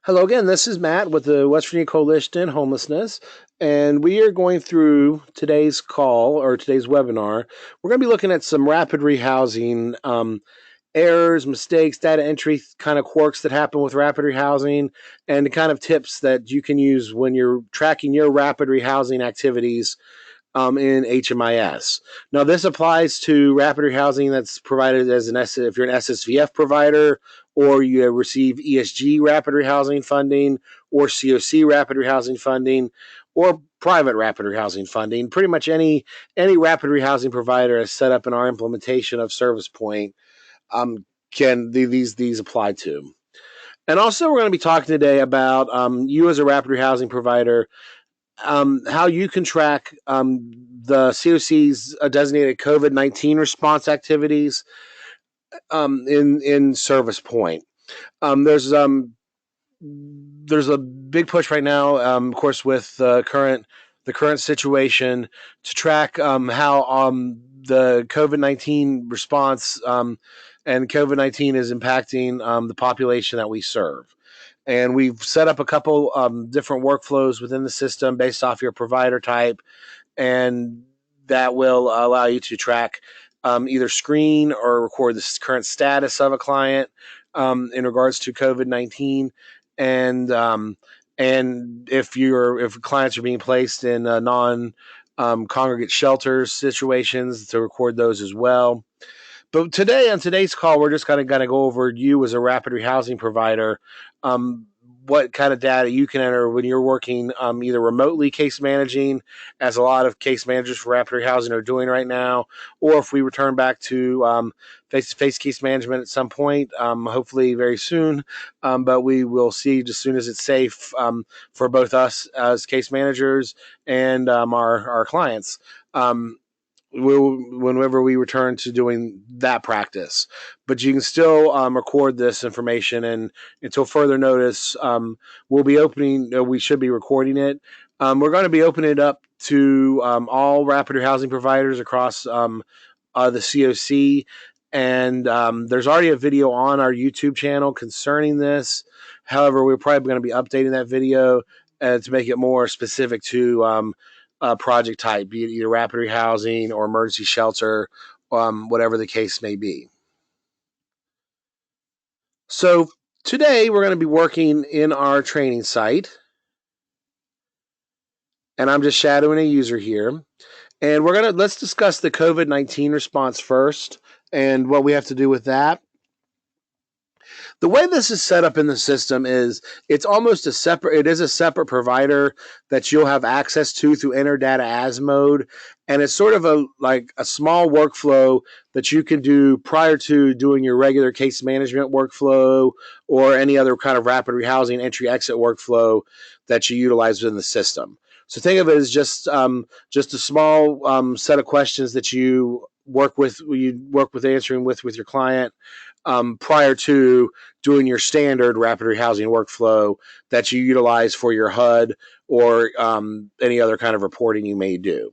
Hello again, this is Matt with the West Virginia Coalition in Homelessness, and we are going through today's call or today's webinar. We're going to be looking at some rapid rehousing errors, mistakes, data entry kind of quirks that happen with rapid rehousing, and the kind of tips that you can use when you're tracking your rapid rehousing activities in HMIS. Now, this applies to rapid rehousing that's provided as if you're an SSVF provider, or you receive ESG rapid rehousing funding, or COC rapid rehousing funding, or private rapid rehousing funding. Pretty much any rapid rehousing provider is set up in our implementation of Service Point can these apply to. And also, we're going to be talking today about you as a rapid rehousing provider, how you can track the COC's designated COVID-19 response activities in Service Point. There's a big push right now, of course, with the current situation to track how the COVID-19 response and COVID-19 is impacting the population that we serve. And we've set up a couple different workflows within the system based off your provider type, and that will allow you to track either screen or record the current status of a client in regards to COVID-19, and if clients are being placed in non congregate shelters situations, to record those as well. But today, on today's call, we're just kind of going to go over you as a rapid rehousing provider, what kind of data you can enter when you're working either remotely case managing, as a lot of case managers for rapid rehousing are doing right now, or if we return back to face-to-face case management at some point, hopefully very soon. But we will see as soon as it's safe for both us as case managers and our clients. Whenever we return to doing that practice. But you can still record this information, and until further notice, we should be recording it. We're going to be opening it up to all rapid rehousing providers across the COC. And there's already a video on our YouTube channel concerning this. However, we're probably going to be updating that video to make it more specific to project type, be it either rapid rehousing or emergency shelter, whatever the case may be. So today we're going to be working in our training site, and I'm just shadowing a user here. And let's discuss the COVID-19 response first and what we have to do with that. The way this is set up in the system is it is a separate provider that you'll have access to through enter data as mode. And it's sort of a small workflow that you can do prior to doing your regular case management workflow or any other kind of rapid rehousing entry exit workflow that you utilize within the system. So think of it as just a small set of questions that you work with answering with your client prior to doing your standard rapid rehousing workflow that you utilize for your HUD or any other kind of reporting you may do.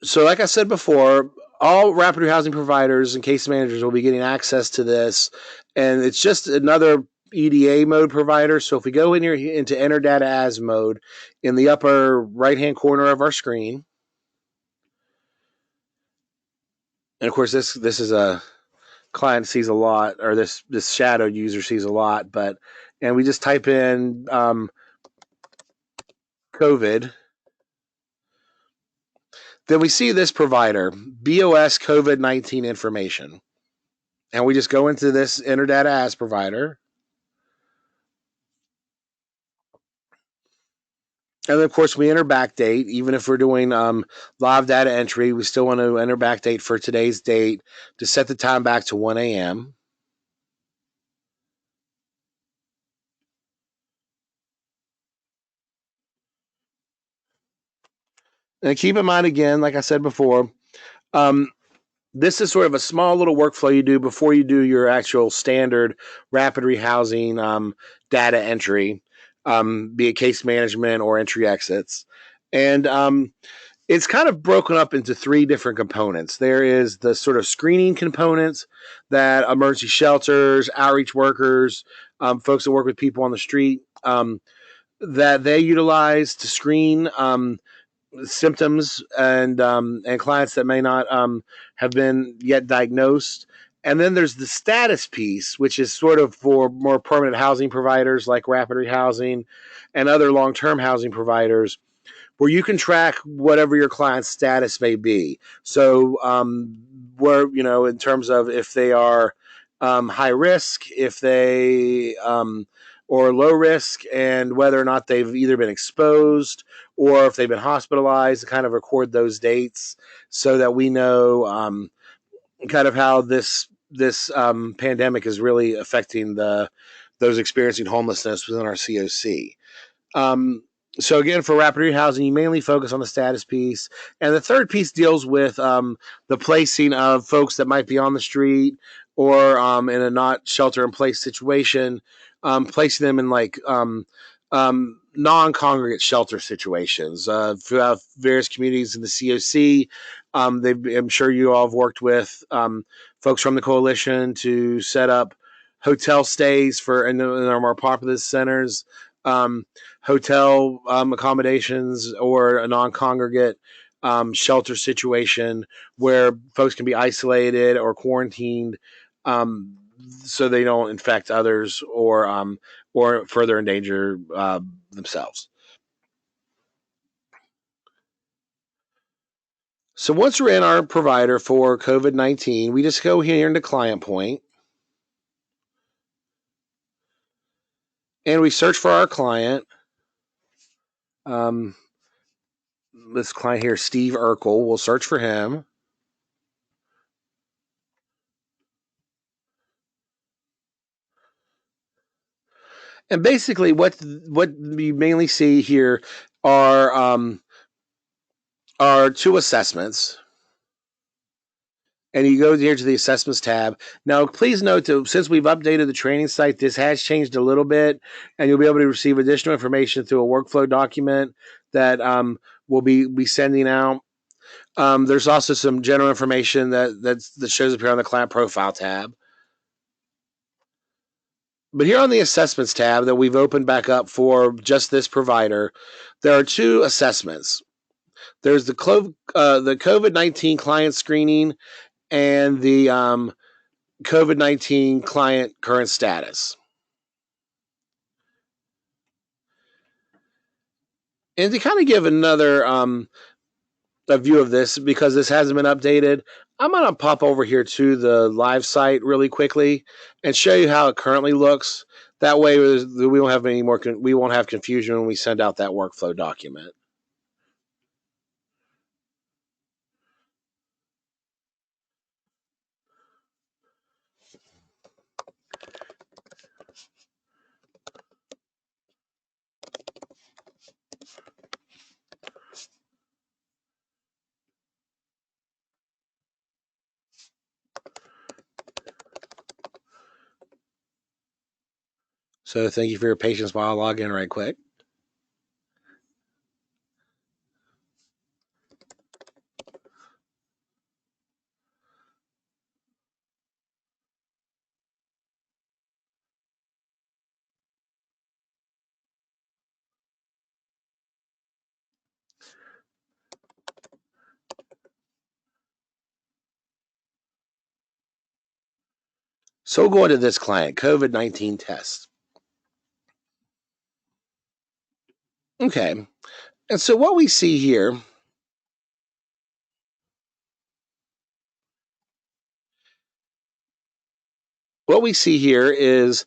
So like I said before, all rapid rehousing providers and case managers will be getting access to this, and it's just another EDA mode provider. So if we go in here into enter data as mode in the upper right hand corner of our screen, and of course this is a client sees a lot, or this shadowed user sees a lot, and we just type in COVID, then we see this provider, BOS COVID-19 information. And we just go into this enter data as provider. And then, of course, we enter backdate. Even if we're doing live data entry, we still want to enter backdate for today's date to set the time back to 1 a.m. And keep in mind, again, like I said before, this is sort of a small little workflow you do before you do your actual standard rapid rehousing data entry, be it case management or entry exits. And it's kind of broken up into three different components. There is the sort of screening components that emergency shelters, outreach workers, folks that work with people on the street, that they utilize to screen symptoms and clients that may not have been yet diagnosed. And then there's the status piece, which is sort of for more permanent housing providers like Rapid Rehousing and other long-term housing providers, where you can track whatever your client's status may be. So, where, in terms of if they are high risk, if they or low risk, and whether or not they've either been exposed or if they've been hospitalized, to kind of record those dates so that we know kind of how this pandemic is really affecting those experiencing homelessness within our COC. Um, so again, for rapid rehousing, you mainly focus on the status piece, and the third piece deals with the placing of folks that might be on the street or in a not shelter-in-place situation, placing them in like non-congregate shelter situations throughout various communities in the COC. I'm sure you all have worked with folks from the coalition to set up hotel stays in our more popular centers. Hotel accommodations or a non-congregate shelter situation where folks can be isolated or quarantined so they don't infect others or further endanger themselves. So once we're in our provider for COVID-19, we just go here into Client Point and we search for our client. Um, this client here, Steve Urkel, we'll search for him. And basically, what we mainly see here are two assessments. And you go here to the assessments tab. Now, please note that since we've updated the training site, this has changed a little bit, and you'll be able to receive additional information through a workflow document that we'll be sending out. There's also some general information that shows up here on the client profile tab. But here on the assessments tab that we've opened back up for just this provider, there are two assessments. There's the COVID-19 client screening and the COVID-19 client current status. And to kind of give another a view of this, because this hasn't been updated, I'm going to pop over here to the live site really quickly and show you how it currently looks. That way we won't have we won't have confusion when we send out that workflow document. So thank you for your patience while I log in right quick. So we'll go into this client, COVID-19 test. Okay. And so what we see here is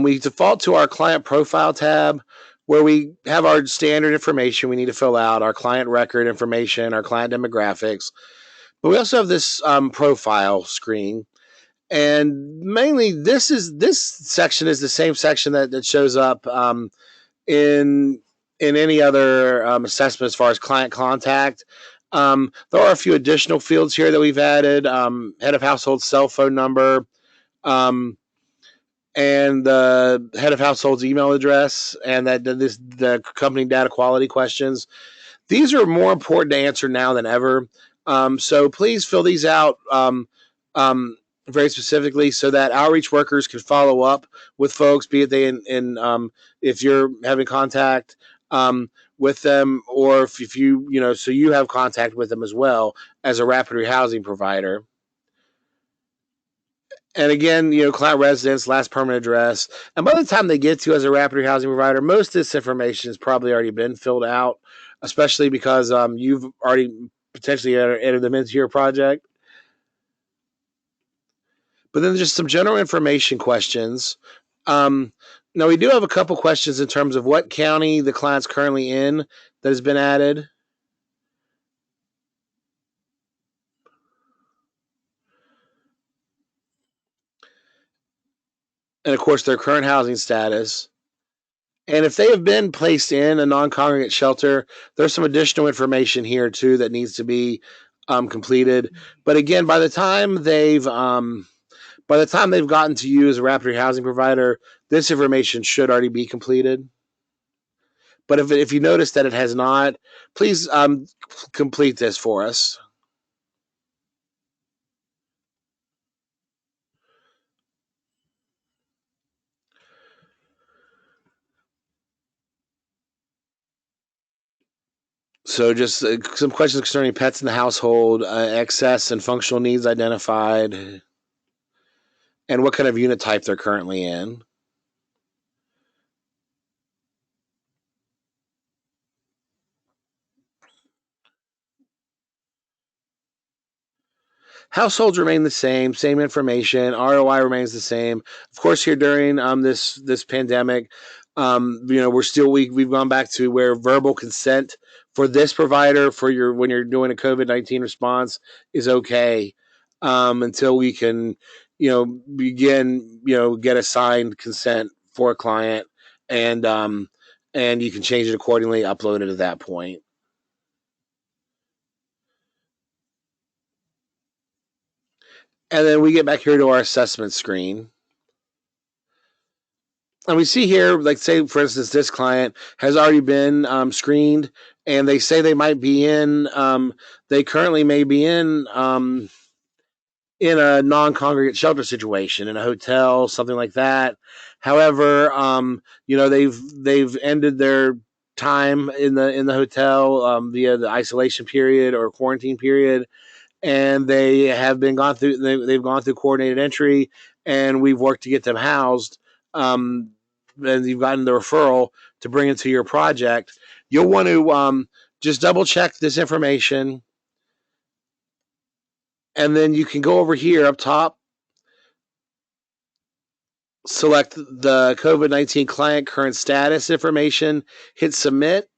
we default to our client profile tab where we have our standard information we need to fill out, our client record information, our client demographics. But we also have this profile screen. And mainly this section is the same section that shows up in any other assessment as far as client contact. There are a few additional fields here that we've added: head of household cell phone number, and the head of household's email address, and the company data quality questions. These are more important to answer now than ever. So please fill these out very specifically so that outreach workers can follow up with folks, be it they if you're having contact with them, or if so you have contact with them as well as a rapid rehousing provider. And again, client residence, last permanent address. And by the time they get to as a rapid housing provider, most of this information has probably already been filled out, especially because you've already potentially entered them into your project. But then just some general information questions. Um, Now, we do have a couple questions in terms of what county the client's currently in that has been added. And of course, their current housing status. And if they have been placed in a non-congregate shelter, there's some additional information here too that needs to be completed. But again, by the time they've gotten to you as a rapid housing provider, this information should already be completed. But if you notice that it has not, please complete this for us. So just some questions concerning pets in the household, excess and functional needs identified, and what kind of unit type they're currently in. Households remain the same information. ROI remains the same. Of course, here during this pandemic, we've gone back to where verbal consent for this provider for your when you're doing a COVID-19 response is okay until we can begin get a signed consent for a client and you can change it accordingly, upload it at that point. And then we get back here to our assessment screen. And we see here, like, say, for instance, this client has already been screened, and they say they might be they currently may be in a non-congregate shelter situation, in a hotel, something like that. However, they've ended their time in the hotel via the isolation period or quarantine period, and they have been gone through. They've gone through coordinated entry, and we've worked to get them housed. And you've gotten the referral to bring into your project. You'll want to just double check this information, and then you can go over here up top, select the COVID-19 client current status information, hit submit,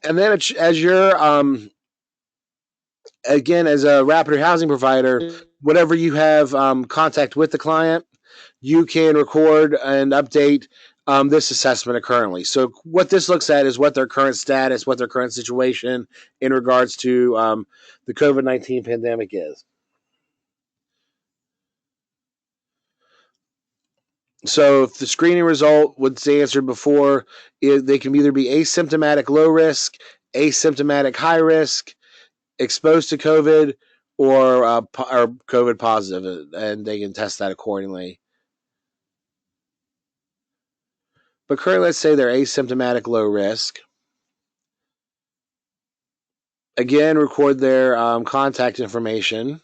and then as you're again, as a rapid housing provider, whatever you have contact with the client, you can record and update this assessment currently. So what this looks at is what their current status, what their current situation in regards to the COVID-19 pandemic is. So if the screening result, what's answered before, they can either be asymptomatic low risk, asymptomatic high risk, exposed to COVID, or COVID positive, and they can test that accordingly. But currently, let's say they're asymptomatic low risk. Again, record their contact information.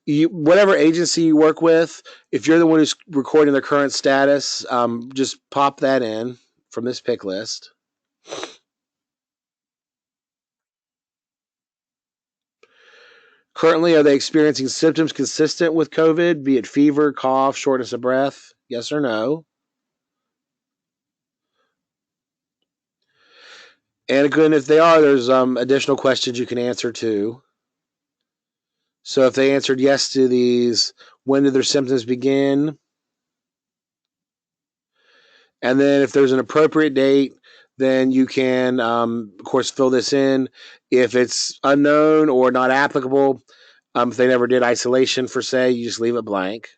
Whatever agency you work with, if you're the one who's recording their current status, just pop that in from this pick list. Currently, are they experiencing symptoms consistent with COVID, be it fever, cough, shortness of breath? Yes or no? And again, if they are, there's additional questions you can answer too. So if they answered yes to these, when did their symptoms begin? And then if there's an appropriate date, then you can, of course, fill this in. If it's unknown or not applicable, if they never did isolation for, say, you just leave it blank.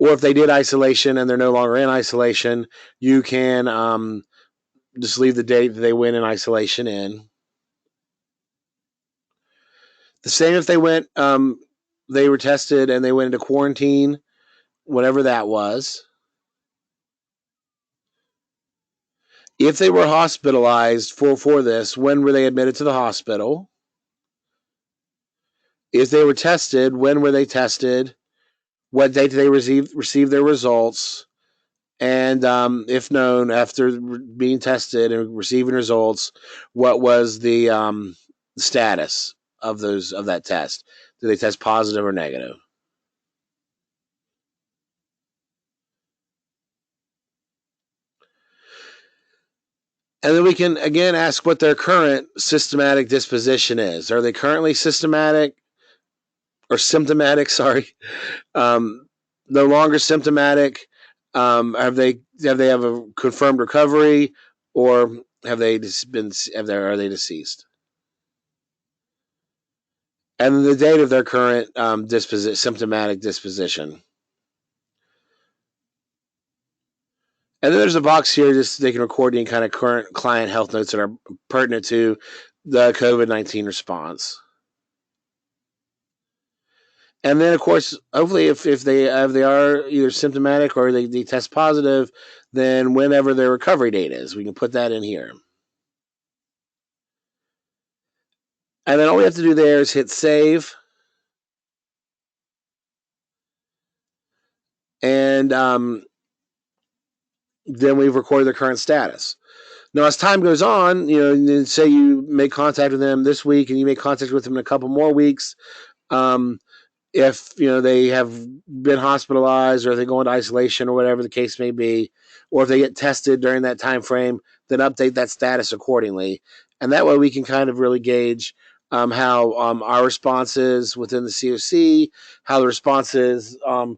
or if they did isolation and they're no longer in isolation, you can just leave the date that they went in isolation in. The same if they were tested and they went into quarantine, whatever that was. If they were hospitalized for this, when were they admitted to the hospital? If they were tested, when were they tested? What date did they receive their results? And if known, after being tested and receiving results, what was the status of that test? Did they test positive or negative? And then we can again ask what their current systematic disposition is. Are they currently systematic or symptomatic? Sorry, no longer symptomatic. Have a confirmed recovery, or have they been? Are they deceased? And the date of their current symptomatic disposition. And then there's a box here just they can record any kind of current client health notes that are pertinent to the COVID-19 response. And then, of course, hopefully, if they are either symptomatic or they test positive, then whenever their recovery date is, we can put that in here. And then all we have to do there is hit save. And then we've recorded their current status. Now, as time goes on, say you make contact with them this week and you make contact with them in a couple more weeks. If they have been hospitalized or they go into isolation or whatever the case may be, or if they get tested during that time frame, then update that status accordingly. And that way we can kind of really gauge how our response is within the COC, how the response is on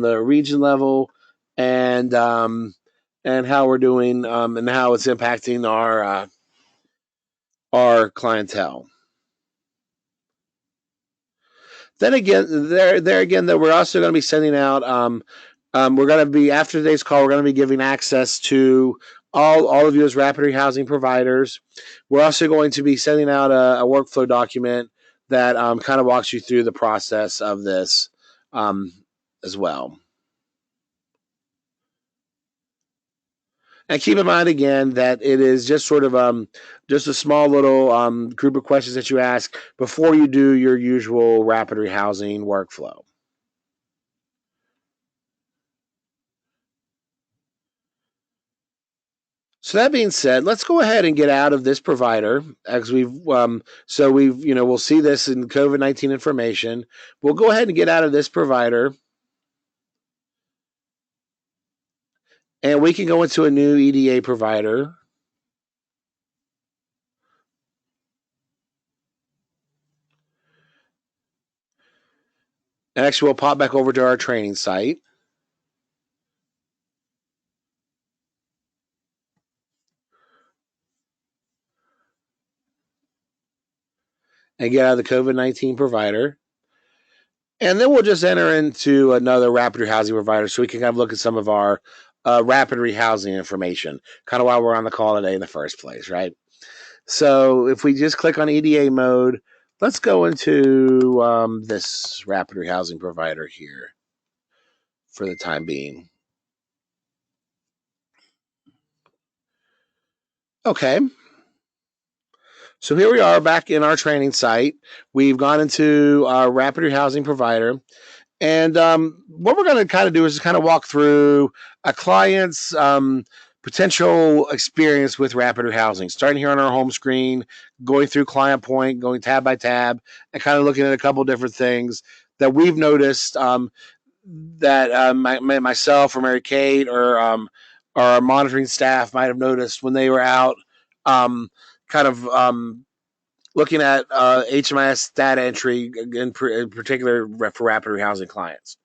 the region level, and how we're doing and how it's impacting our clientele. Then again, there again, that we're also going to be sending out. We're going to be after today's call. We're going to be giving access to all of you as rapid rehousing providers. We're also going to be sending out a workflow document that kind of walks you through the process of this as well. And keep in mind again that it is just sort of just a small little group of questions that you ask before you do your usual rapid rehousing workflow. So that being said, let's go ahead and get out of this provider as we'll see this in COVID-19 information. We'll go ahead and get out of this provider, and we can go into a new EDA provider. And actually, we'll pop back over to our training site. And get out of the COVID-19 provider. And then we'll just enter into another rapid rehousing provider so we can kind of look at some of our rapid rehousing information, kind of why we're on the call today in the first place, right? So if we just click on EDA mode, let's go into this rapid rehousing provider here for the time being. Okay. So here we are back in our training site. We've gone into our rapid rehousing provider. And what we're going to kind of do is just kind of walk through a client's potential experience with rapid rehousing, starting here on our home screen, going through client point, going tab by tab, and kind of looking at a couple different things that we've noticed that myself or Mary Kate or our monitoring staff might have noticed when they were out kind of looking at HMIS data entry in particular for rapid rehousing clients.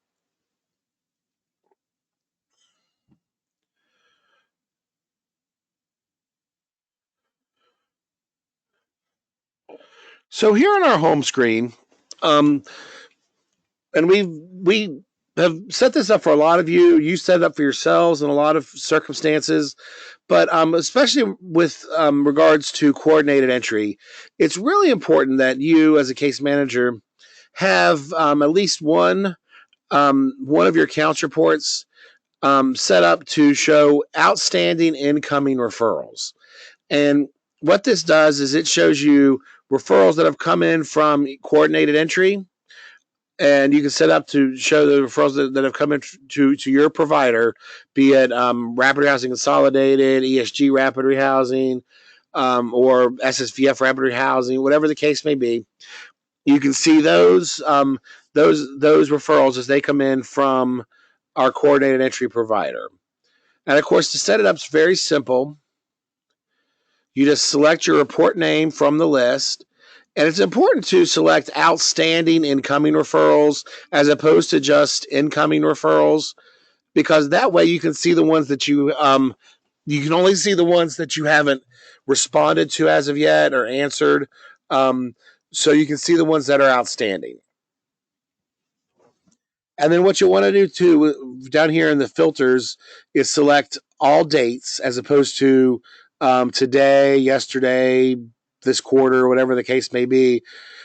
So here on our home screen, and we have set this up for a lot of you. You set it up for yourselves in a lot of circumstances, but especially with regards to coordinated entry, it's really important that you, as a case manager, have at least one of your accounts reports set up to show outstanding incoming referrals. And what this does is it shows you referrals that have come in from coordinated entry, and you can set up to show the referrals that have come in to your provider, be it Rapid Rehousing Consolidated, ESG Rapid Rehousing, or SSVF Rapid Rehousing, whatever the case may be. You can see those referrals as they come in from our coordinated entry provider. And of course, to set it up is very simple. You just select your report name from the list. And it's important to select outstanding incoming referrals as opposed to just incoming referrals, because that way you can see the ones that you can only see the ones that you haven't responded to as of yet or answered. So you can see the ones that are outstanding. And then what you want to do too, down here in the filters, is select all dates as opposed to today, yesterday, this quarter, whatever the case may be,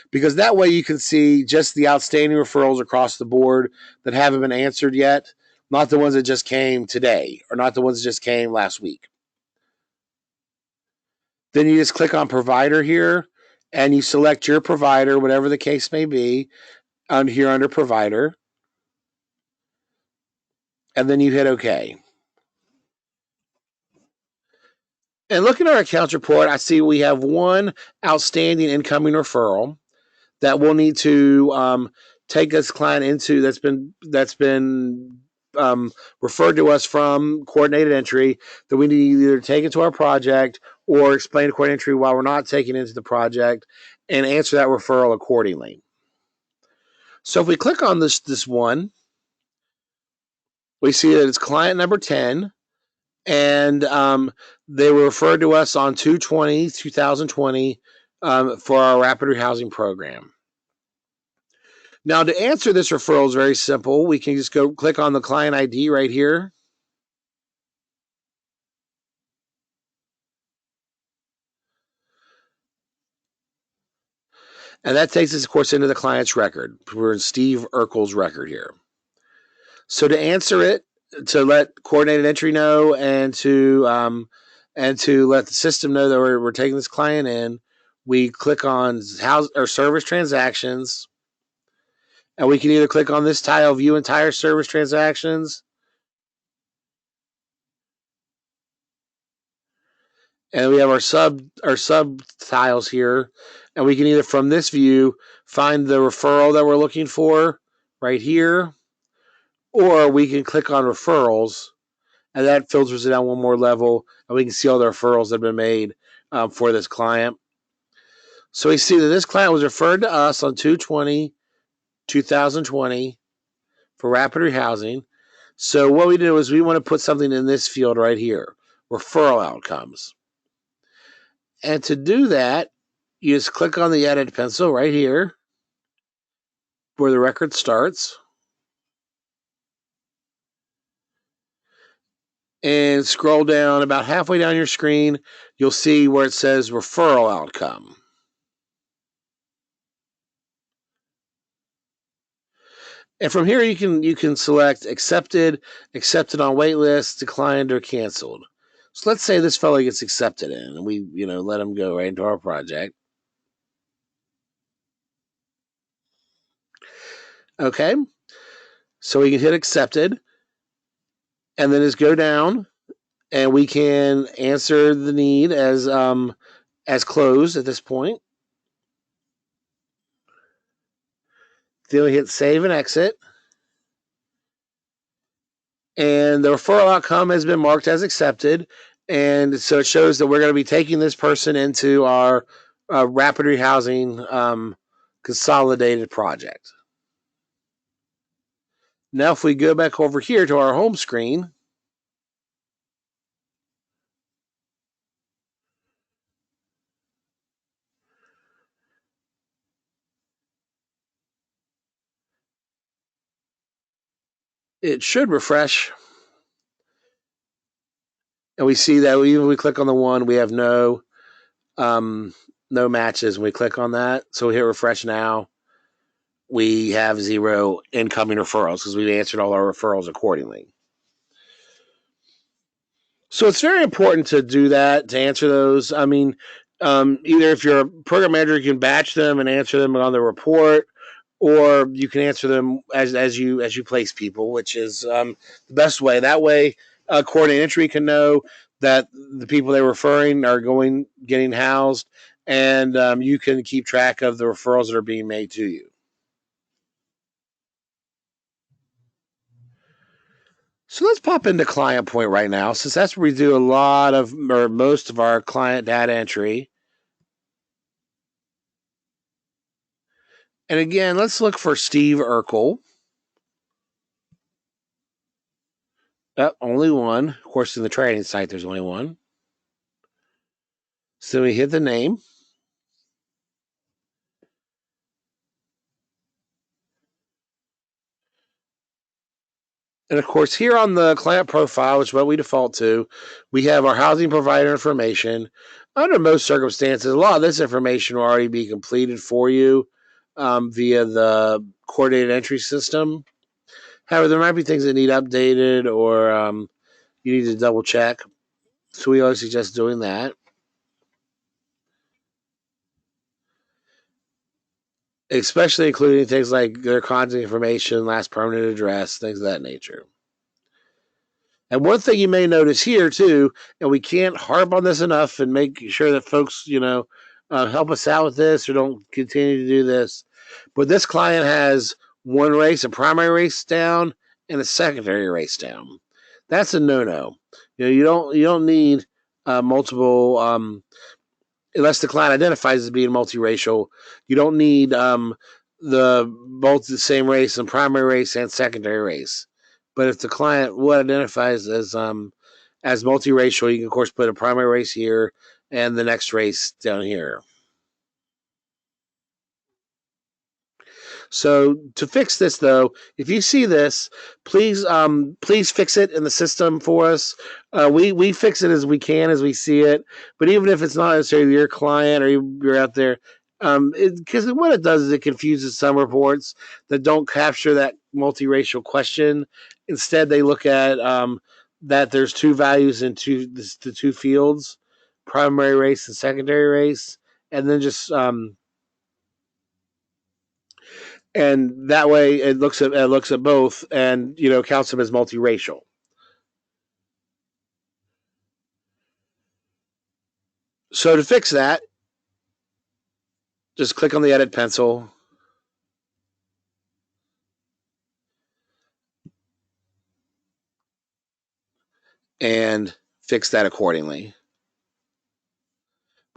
because that way you can see just the outstanding referrals across the board that haven't been answered yet, not the ones that just came today or not the ones that just came last week. Then you just click on provider here and you select your provider, whatever the case may be, here under provider. And then you hit OK. And looking at our accounts report, I see we have one outstanding incoming referral that we'll need to take this client into that's been referred to us from coordinated entry, that we need to either take into our project or explain to coordinated entry while we're not taking it into the project and answer that referral accordingly. So if we click on this one, we see that it's client number 10, and they were referred to us on 2/20/2020 for our rapid rehousing program. Now, to answer this referral is very simple. We can just go click on the client ID right here. And that takes us, of course, into the client's record. We're in Steve Urkel's record here. So to answer it, to let coordinated entry know, and to let the system know that we're taking this client in, we click on house or service transactions, and we can either click on this tile, view entire service transactions, and we have our sub tiles here, and we can either from this view find the referral that we're looking for right here, or we can click on referrals, and that filters it down one more level, and we can see all the referrals that have been made for this client. So we see that this client was referred to us on 2/20/2020 for rapid rehousing. So what we do is we want to put something in this field right here, referral outcomes. And to do that, you just click on the edit pencil right here where the record starts, and scroll down about halfway down your screen. You'll see where it says referral outcome. And from here you can select accepted, accepted on wait list, declined, or canceled. So let's say this fellow gets accepted in, and we let him go right into our project. Okay, so we can hit accepted, and then just go down, and we can answer the need as closed at this point. Then we hit save and exit. And the referral outcome has been marked as accepted. And so it shows that we're going to be taking this person into our rapid rehousing consolidated project. Now, if we go back over here to our home screen, it should refresh. And we see that even when we click on the one, we have no matches. When we click on that, so we hit refresh now, we have 0 incoming referrals because we've answered all our referrals accordingly. So it's very important to do that, to answer those. I mean, either if you're a program manager, you can batch them and answer them on the report, or you can answer them as you place people, which is the best way. That way, coordinating entry can know that the people they're referring are getting housed, and you can keep track of the referrals that are being made to you. So let's pop into Client Point right now, since that's where we do a lot of, or most of our client data entry. And again, let's look for Steve Urkel. Only one. Of course, in the training site, there's only one. So we hit the name. And of course, here on the client profile, which is what we default to, we have our housing provider information. Under most circumstances, a lot of this information will already be completed for you via the coordinated entry system. However, there might be things that need updated or you need to double check. So we always suggest doing that. Especially including things like their contact information, last permanent address, things of that nature. And one thing you may notice here too, and we can't harp on this enough and make sure that folks, help us out with this or don't continue to do this. But this client has one race, a primary race down, and a secondary race down. That's a no-no. You don't need multiple. Unless the client identifies as being multiracial, you don't need both the same race and primary race and secondary race. But if the client identifies as multiracial, you can of course put a primary race here and the next race down here. So to fix this, though, if you see this, please fix it in the system for us. We fix it as we can as we see it. But even if it's not necessarily your client or you're out there, because what it does is it confuses some reports that don't capture that multiracial question. Instead, they look at that there's two values in the two fields, primary race and secondary race, and then just and that way it looks at both and counts them as multiracial. So to fix that, just click on the edit pencil and fix that accordingly.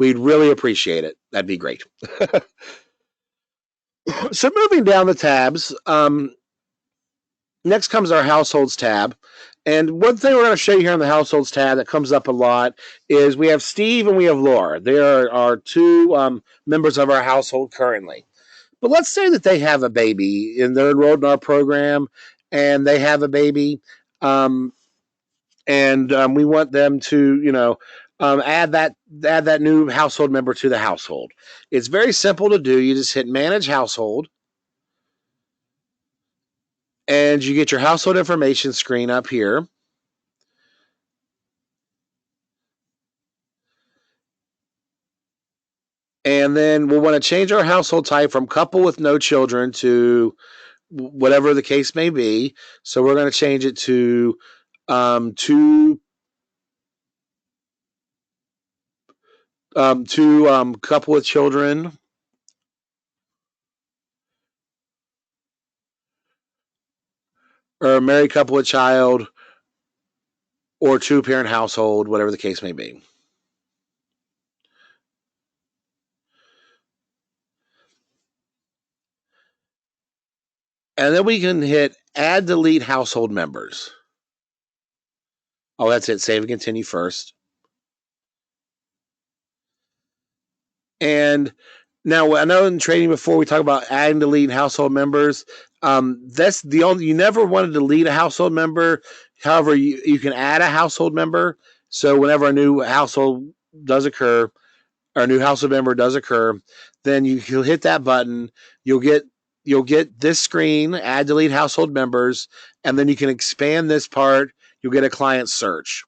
We'd really appreciate it. That'd be great. So moving down the tabs, next comes our households tab. And one thing we're going to show you here on the households tab that comes up a lot is we have Steve and we have Laura. They are our two members of our household currently. But let's say that they have a baby and they're enrolled in our program and they have a baby and we want them to, add that new household member to the household. It's very simple to do. You just hit manage household and you get your household information screen up here. And then we'll want to change our household type from couple with no children to whatever the case may be. So we're going to change it to two couple with children, or a married couple with child, or two parent household, whatever the case may be. And then we can hit add delete household members. Oh, that's it. Save and continue first. And Now, I know in training before we talk about adding, deleting household members. That's the only, you never want to delete a household member. However, you can add a household member. So whenever a new household does occur, or a new household member does occur, then you'll hit that button. You'll get this screen, add, delete household members, and then you can expand this part. You'll get a client search.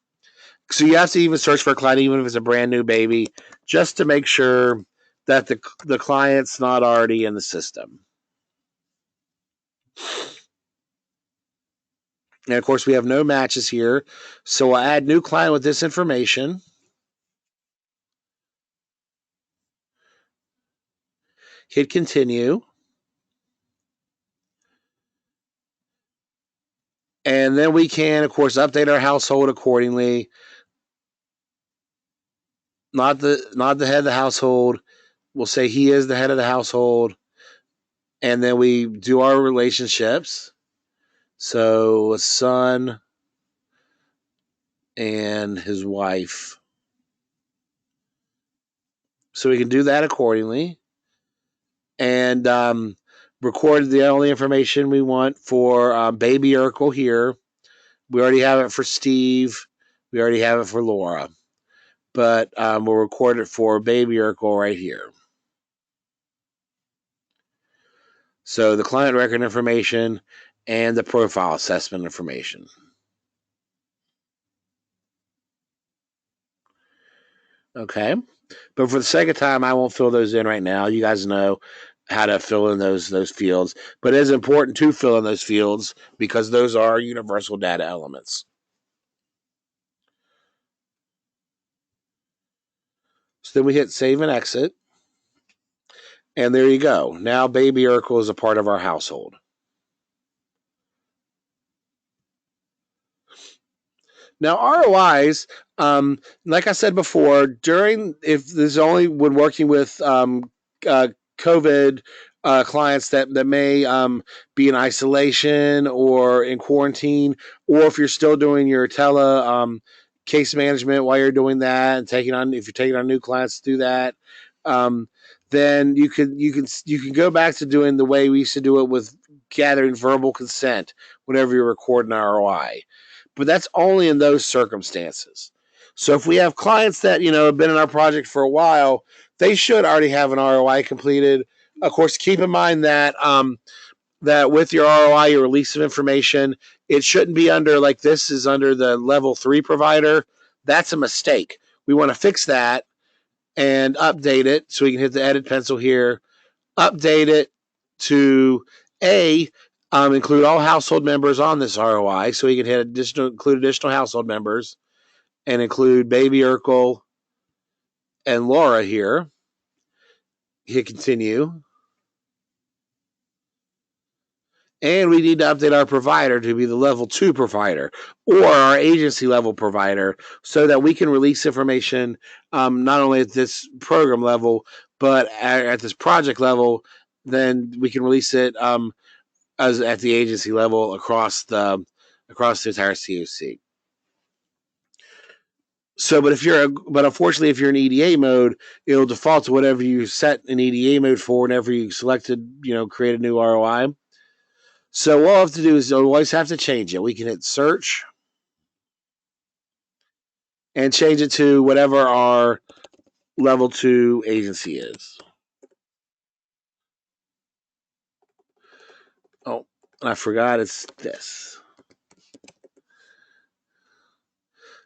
So you have to even search for a client, even if it's a brand new baby, just to make sure that the client's not already in the system. And of course, we have no matches here. So I'll add new client with this information. Hit continue. And then we can, of course, update our household accordingly. Not the head of the household. We'll say he is the head of the household. And then we do our relationships. So a son and his wife. So we can do that accordingly. And record the only information we want for baby Urkel here. We already have it for Steve. We already have it for Laura. But we'll record it for baby Urkel right here. So the client record information and the profile assessment information. Okay. But for the sake of time, I won't fill those in right now. You guys know how to fill in those fields. But it is important to fill in those fields because those are universal data elements. So then we hit save and exit. And there you go. Now baby Urkel is a part of our household. Now ROIs, like I said before, if there's only when working with COVID clients that may be in isolation or in quarantine, or if you're still doing your case management while you're doing that and if you're taking on new clients to do that, then you can go back to doing the way we used to do it with gathering verbal consent whenever you're recording ROI. But that's only in those circumstances. So if we have clients that have been in our project for a while, they should already have an ROI completed. Of course, keep in mind that that with your ROI, your release of information, it shouldn't be under like this is under the level 3 provider. That's a mistake. We want to fix that and update it so we can hit the edit pencil here. Update it to include all household members on this ROI, so we can include additional household members and include baby Urkel and Laura here. Hit continue. And we need to update our provider to be the level 2 provider or our agency level provider so that we can release information not only at this program level, but at this project level. Then we can release it as at the agency level across the entire COC. So, but unfortunately, if you're in EDA mode, it'll default to whatever you set an EDA mode for whenever you selected, create a new ROI. So what we'll have to do is we'll always have to change it. We can hit search and change it to whatever our level 2 agency is. Oh, I forgot it's this.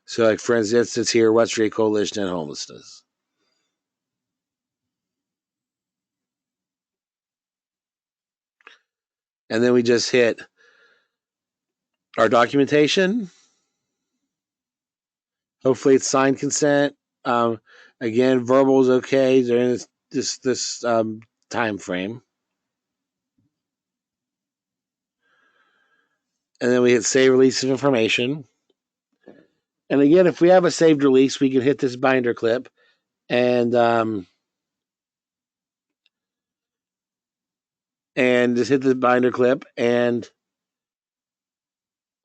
So like for instance here, West Virginia Coalition and Homelessness. And then we just hit our documentation. Hopefully it's signed consent. Again, verbal is okay during this time frame. And then we hit save release of information. And again, if we have a saved release, we can hit this binder clip and just hit the binder clip and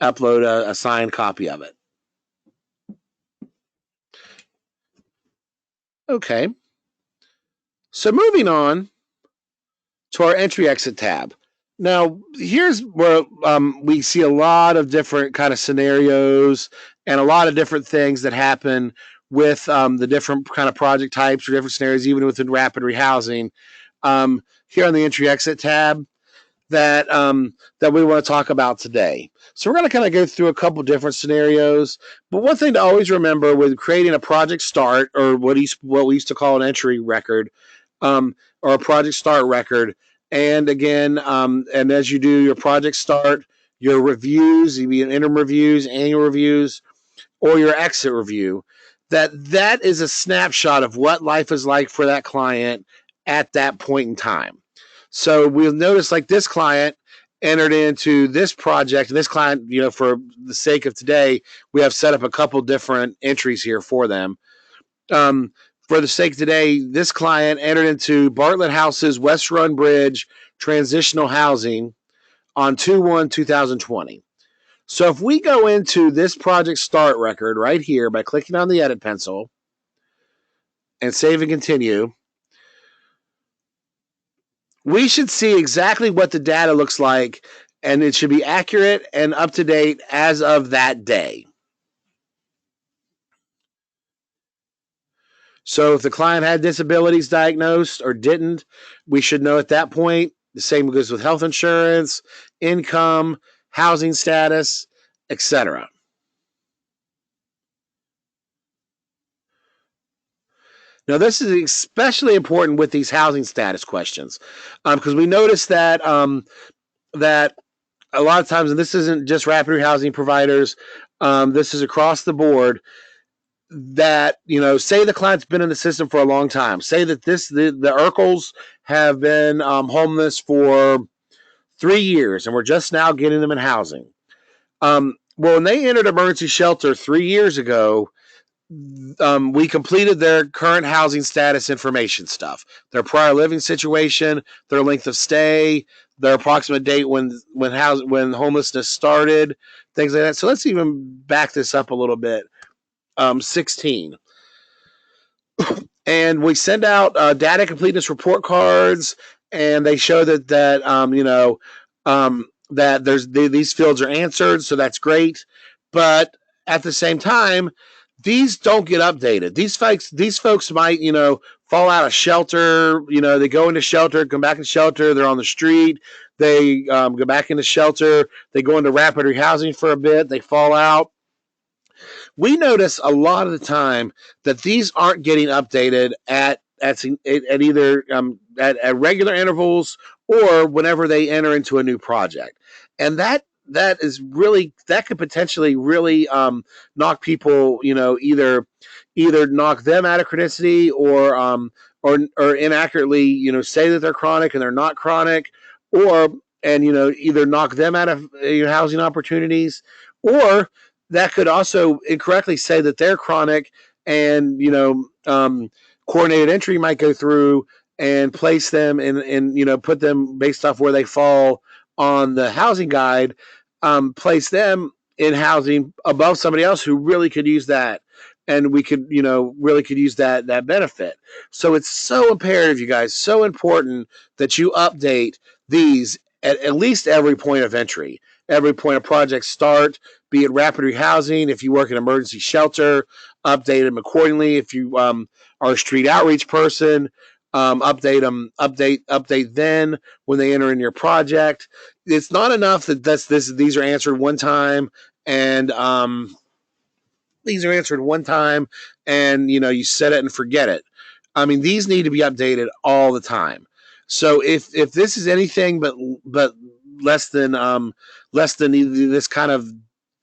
upload a signed copy of it. Okay. So moving on to our entry exit tab. Now, here's where we see a lot of different kind of scenarios and a lot of different things that happen with the different kind of project types or different scenarios, even within rapid rehousing. Here on the entry exit tab, that we want to talk about today. So we're going to kind of go through a couple different scenarios. But one thing to always remember with creating a project start, or what we used to call an entry record, or a project start record, and again, and as you do your project start, your reviews, either interim reviews, annual reviews, or your exit review, that is a snapshot of what life is like for that client at that point in time. So we'll notice like this client entered into this project, and this client, for the sake of today, we have set up a couple different entries here for them. For the sake of today, this client entered into Bartlett House's West Run Bridge Transitional Housing on 2/1/2020. So if we go into this project start record right here by clicking on the edit pencil and save and continue, we should see exactly what the data looks like, and it should be accurate and up to date as of that day. So if the client had disabilities diagnosed or didn't, we should know at that point. The same goes with health insurance, income, housing status, etc. Now, this is especially important with these housing status questions, because we notice that that a lot of times, and this isn't just rapid housing providers, this is across the board. That say the client's been in the system for a long time. Say that the Urkels have been homeless for 3 years, and we're just now getting them in housing. Well, when they entered emergency shelter 3 years ago, we completed their current housing status information stuff, their prior living situation, their length of stay, their approximate date when homelessness started, things like that. So let's even back this up a little bit. 16. And we send out data completeness report cards, and they show that these fields are answered, so that's great. But at the same time, these don't get updated. These folks might fall out of shelter. They go into shelter, come back in shelter. They're on the street. They go back into shelter. They go into rapid rehousing for a bit. They fall out. We notice a lot of the time that these aren't getting updated at either at regular intervals or whenever they enter into a new project, and that is really, that could potentially really knock people, either knock them out of chronicity, or inaccurately say that they're chronic and they're not chronic, or and either knock them out of housing opportunities, or that could also incorrectly say that they're chronic, and coordinated entry might go through and place them in put them based off where they fall on the housing guide, place them in housing above somebody else who really could use that, and we could really could use that benefit. So it's so imperative, you guys, so important that you update these at least every point of entry, every point of project start, be it rapid rehousing. If you work in emergency shelter, update them accordingly. If you are a street outreach person, update then when they enter in your project. It's not enough that these are answered one time, and you set it and forget it. I mean, these need to be updated all the time. So if this is anything but less than this kind of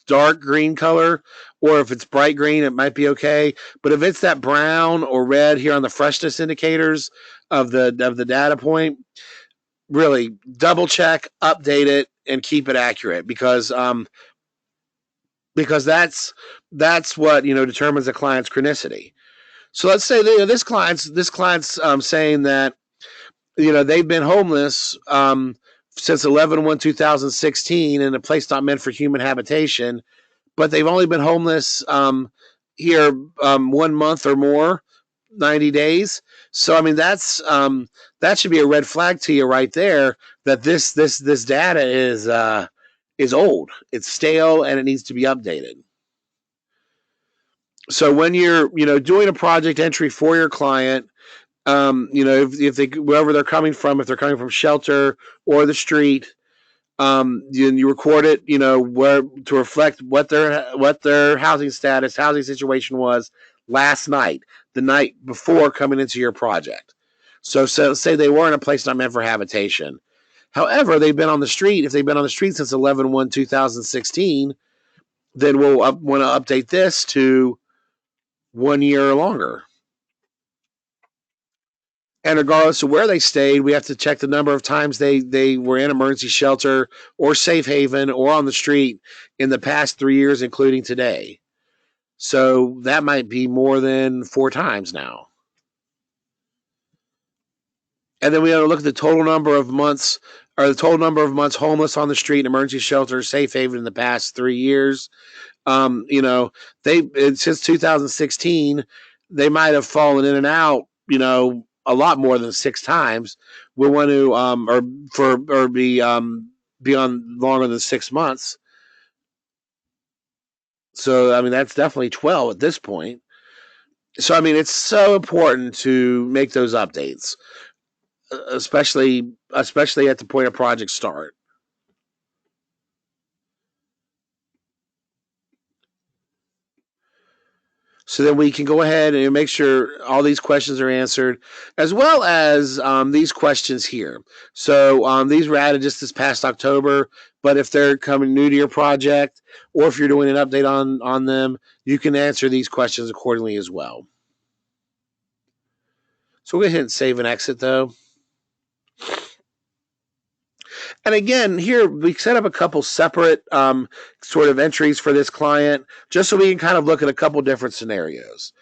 dark green color, or if it's bright green, it might be okay. But if it's that brown or red here on the freshness indicators of the data point, really double check, update it, and keep it accurate, because that's what determines a client's chronicity. So let's say this client's saying that they've been homeless since 11/1/2016 in a place not meant for human habitation, but they've only been homeless here 1 month or more. 90 days. So I mean that should be a red flag to you right there that this data is old. It's stale and it needs to be updated. So when you're doing a project entry for your client, if they wherever they're coming from, if they're coming from shelter or the street, you record it, where to reflect what their housing status, housing situation was last night, the night before coming into your project. So say they were in a place not meant for habitation. However, they've been on the street. If they've been on the street since 11/1/2016, then we'll want to update this to 1 year or longer. And regardless of where they stayed, we have to check the number of times they were in emergency shelter or safe haven or on the street in the past 3 years, including today. So that might be more than 4 times now. And then we have to look at the total number of months, or the total number of months homeless on the street, emergency shelter, safe haven in the past 3 years. Since 2016, they might have fallen in and out, a lot more than 6 times. We want to, be on longer than 6 months. So, I mean, that's definitely 12 at this point. So, I mean, it's so important to make those updates, especially at the point of project start. So then we can go ahead and make sure all these questions are answered, as well as these questions here. So these were added just this past October, but if they're coming new to your project, or if you're doing an update on them, you can answer these questions accordingly as well. So we'll go ahead and save and exit, though. And again, here we set up a couple separate sort of entries for this client, just so we can kind of look at a couple different scenarios.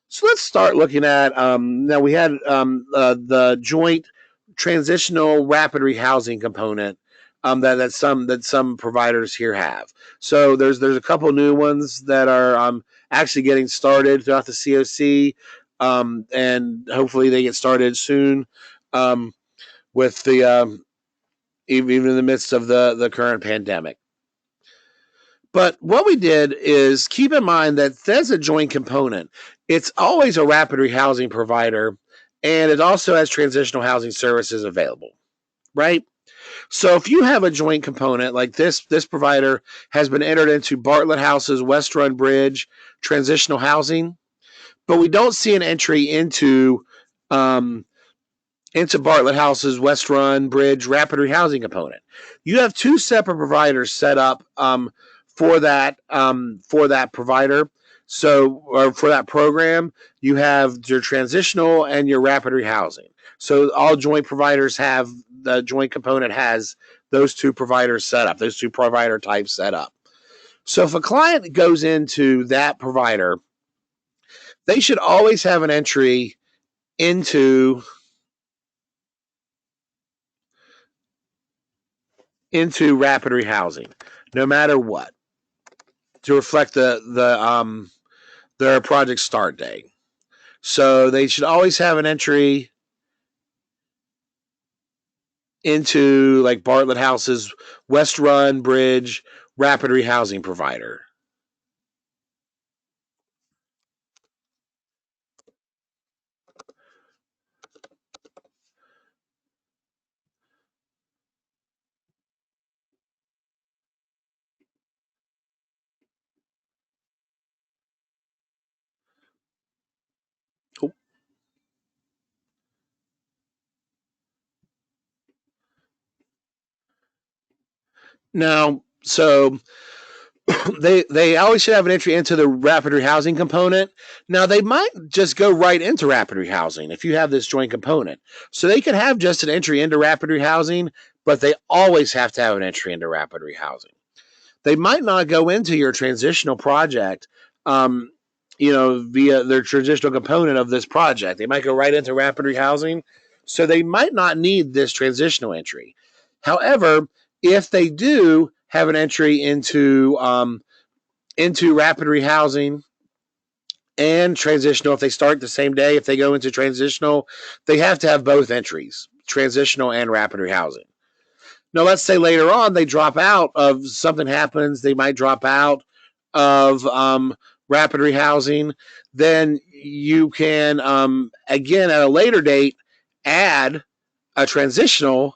So let's start looking at now we had the joint transitional rapid rehousing component that some providers here have. So there's a couple new ones that are actually getting started throughout the COC, and hopefully they get started soon with the even in the midst of the current pandemic. But what we did is keep in mind that there's a joint component. It's always a rapid rehousing provider, and it also has transitional housing services available, right? So if you have a joint component like this provider has been entered into Bartlett House's West Run Bridge transitional housing, but we don't see an entry into Bartlett House's West Run Bridge rapid rehousing component. You have 2 separate providers set up for that provider. So, or for that program, you have your transitional and your rapid rehousing. So all joint providers have, the joint component has those 2 providers set up, those 2 provider types set up. So if a client goes into that provider, they should always have an entry into rapid rehousing, no matter what, to reflect their project start date. So they should always have an entry into like Bartlett House's West Run Bridge rapid rehousing provider. Now, so they always should have an entry into the rapid rehousing component. Now they might just go right into rapid rehousing if you have this joint component. So they could have just an entry into rapid rehousing, but they always have to have an entry into rapid rehousing. They might not go into your transitional project, via their transitional component of this project. They might go right into rapid rehousing, so they might not need this transitional entry. However, if they do have an entry into rapid rehousing and transitional. If they start the same day, if they go into transitional, they have to have both entries, transitional and rapid rehousing. Now, let's say later on they drop out of something happens, they might drop out of rapid rehousing, then you can, again, at a later date, add a transitional,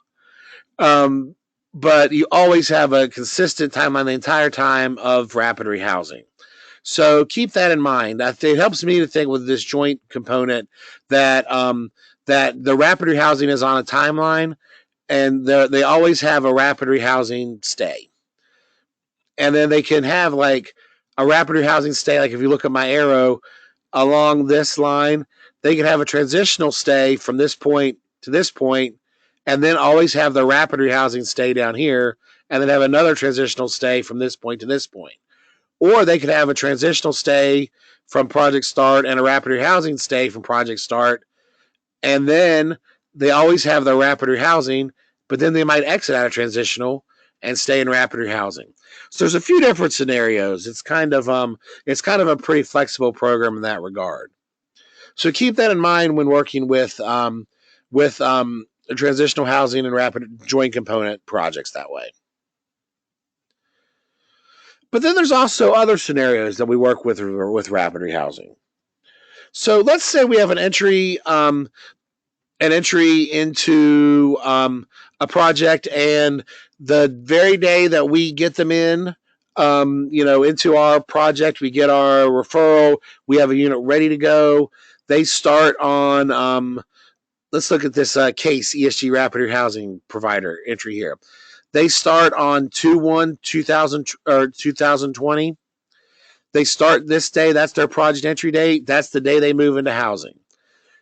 but you always have a consistent timeline the entire time of rapid rehousing. So keep that in mind. It helps me to think with this joint component that that the rapid rehousing is on a timeline, and they always have a rapid rehousing stay. And then they can have like a rapid rehousing stay. Like if you look at my arrow along this line, they can have a transitional stay from this point to this point, and then always have the rapid rehousing stay down here, and then have another transitional stay from this point to this point. Or they could have a transitional stay from project start and a rapid rehousing stay from project start, and then they always have the rapid rehousing, but then they might exit out of transitional and stay in rapid rehousing. So there's a few different scenarios. It's kind of a pretty flexible program in that regard. So keep that in mind when working with transitional housing and rapid joint component projects that way. But then there's also other scenarios that we work with rapid rehousing. So let's say we have an entry into a project, and the very day that we get them in, into our project, we get our referral, we have a unit ready to go. They start on, let's look at this case, ESG Rapid Rehousing Provider entry here. They start on 2/1/2020. They start this day. That's their project entry date. That's the day they move into housing.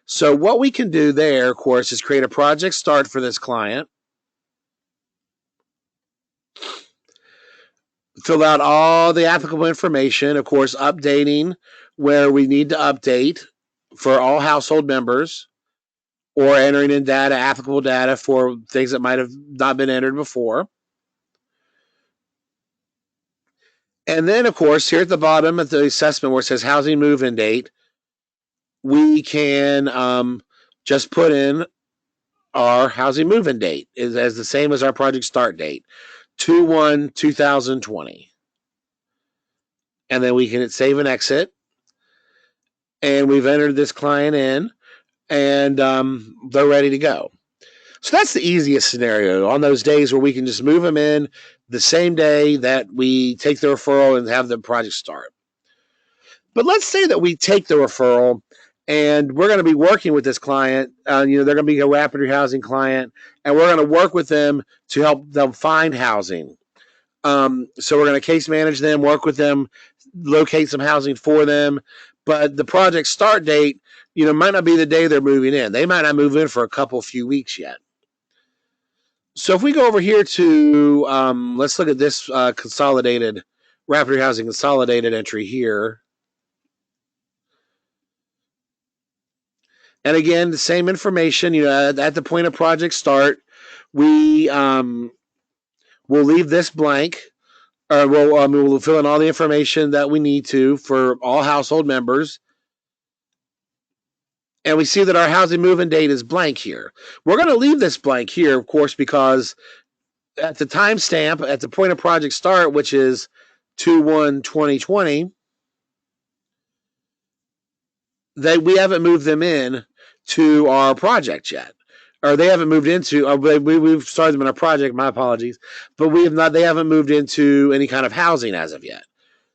So what we can do there, of course, is create a project start for this client, fill out all the applicable information, of course, updating where we need to update for all household members, or entering in data, applicable data for things that might have not been entered before. And then, of course, here at the bottom of the assessment where it says housing move-in date, we can just put in our housing move-in date is as the same as our project start date, 2/1/2020. And then we can hit save and exit. And we've entered this client in, and they're ready to go. So that's the easiest scenario on those days where we can just move them in the same day that we take the referral and have the project start. But let's say that we take the referral and we're going to be working with this client. They're going to be a rapid rehousing client, and we're going to work with them to help them find housing. So we're going to case manage them, work with them, locate some housing for them. But the project start date, might not be the day they're moving in. They might not move in for a few weeks yet. So if we go over here to, let's look at this consolidated, rapid rehousing consolidated entry here. And again, the same information, at the point of project start, we will leave this blank. We'll fill in all the information that we need to for all household members. And we see that our housing move-in date is blank here. We're going to leave this blank here, of course, because at the timestamp, at the point of project start, which is 2/1/2020, we haven't moved them in to our project yet. Or they haven't moved into, we've started them in a project, my apologies, but they haven't moved into any kind of housing as of yet.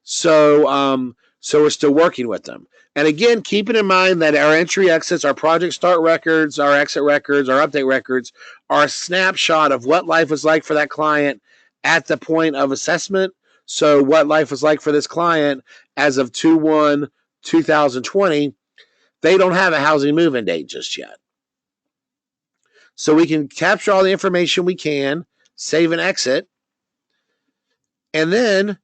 So we're still working with them. And again, keeping in mind that our entry exits, our project start records, our exit records, our update records are a snapshot of what life was like for that client at the point of assessment. So what life was like for this client as of 2/1/2020, they don't have a housing move-in date just yet. So we can capture all the information we can, save and exit, and then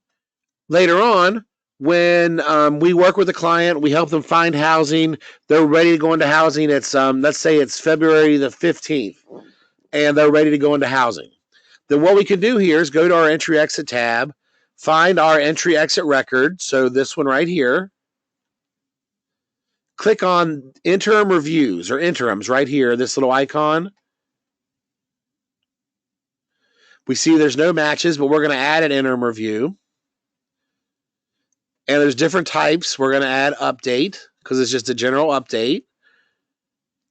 later on, when we work with the client, we help them find housing. They're ready to go into housing. It's let's say it's February the 15th, and they're ready to go into housing. Then what we can do here is go to our entry exit tab, find our entry exit record. So this one right here. click on interim reviews or interims right here, this little icon. We see there's no matches, but we're going to add an interim review. And there's different types. We're going to add update because it's just a general update.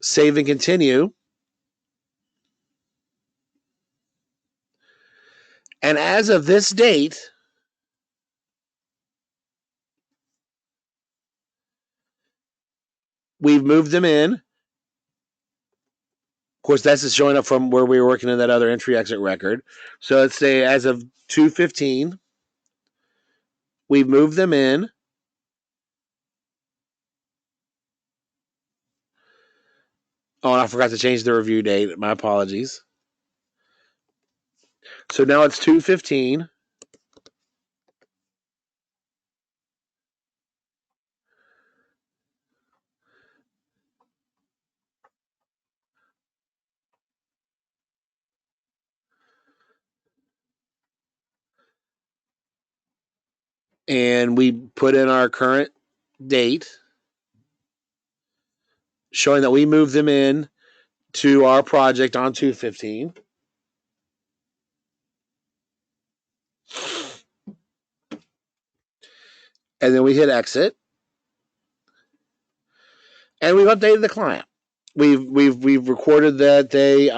Save and continue. And as of this date, we've moved them in. Of course, that's just showing up from where we were working in that other entry exit record. So let's say as of 2/15, we've moved them in. Oh, and I forgot to change the review date. My apologies. So now it's 2/15. And we put in our current date, showing that we moved them in to our project on 2/15. And then we hit exit. And we've updated the client. We've recorded that they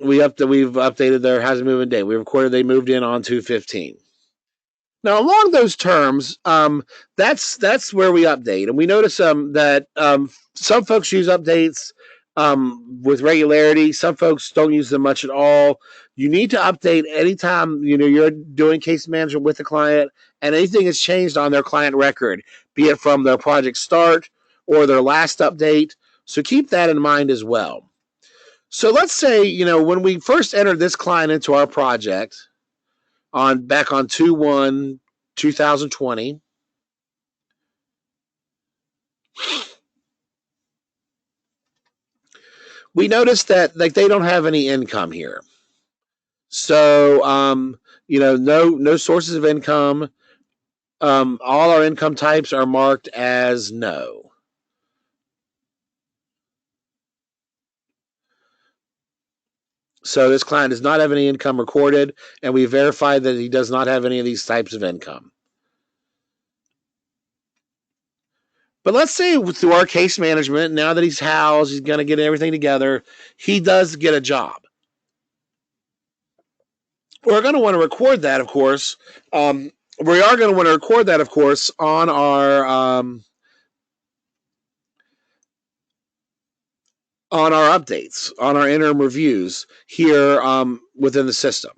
we've updated their housing moving date. We recorded they moved in on 2/15. Now, along those terms, that's where we update, and we notice that some folks use updates with regularity. Some folks don't use them much at all. You need to update anytime you're doing case management with the client, and anything has changed on their client record, be it from their project start or their last update. So keep that in mind as well. So let's say when we first entered this client into our project back on 2/1/2020. We noticed that they don't have any income here. So no sources of income. All our income types are marked as no. So this client does not have any income recorded, and we verified that he does not have any of these types of income. But let's say through our case management, now that he's housed, he's going to get everything together, he does get a job. We're going to want to record that, of course. We are going to want to record that, of course, on our updates, on our interim reviews here within the system.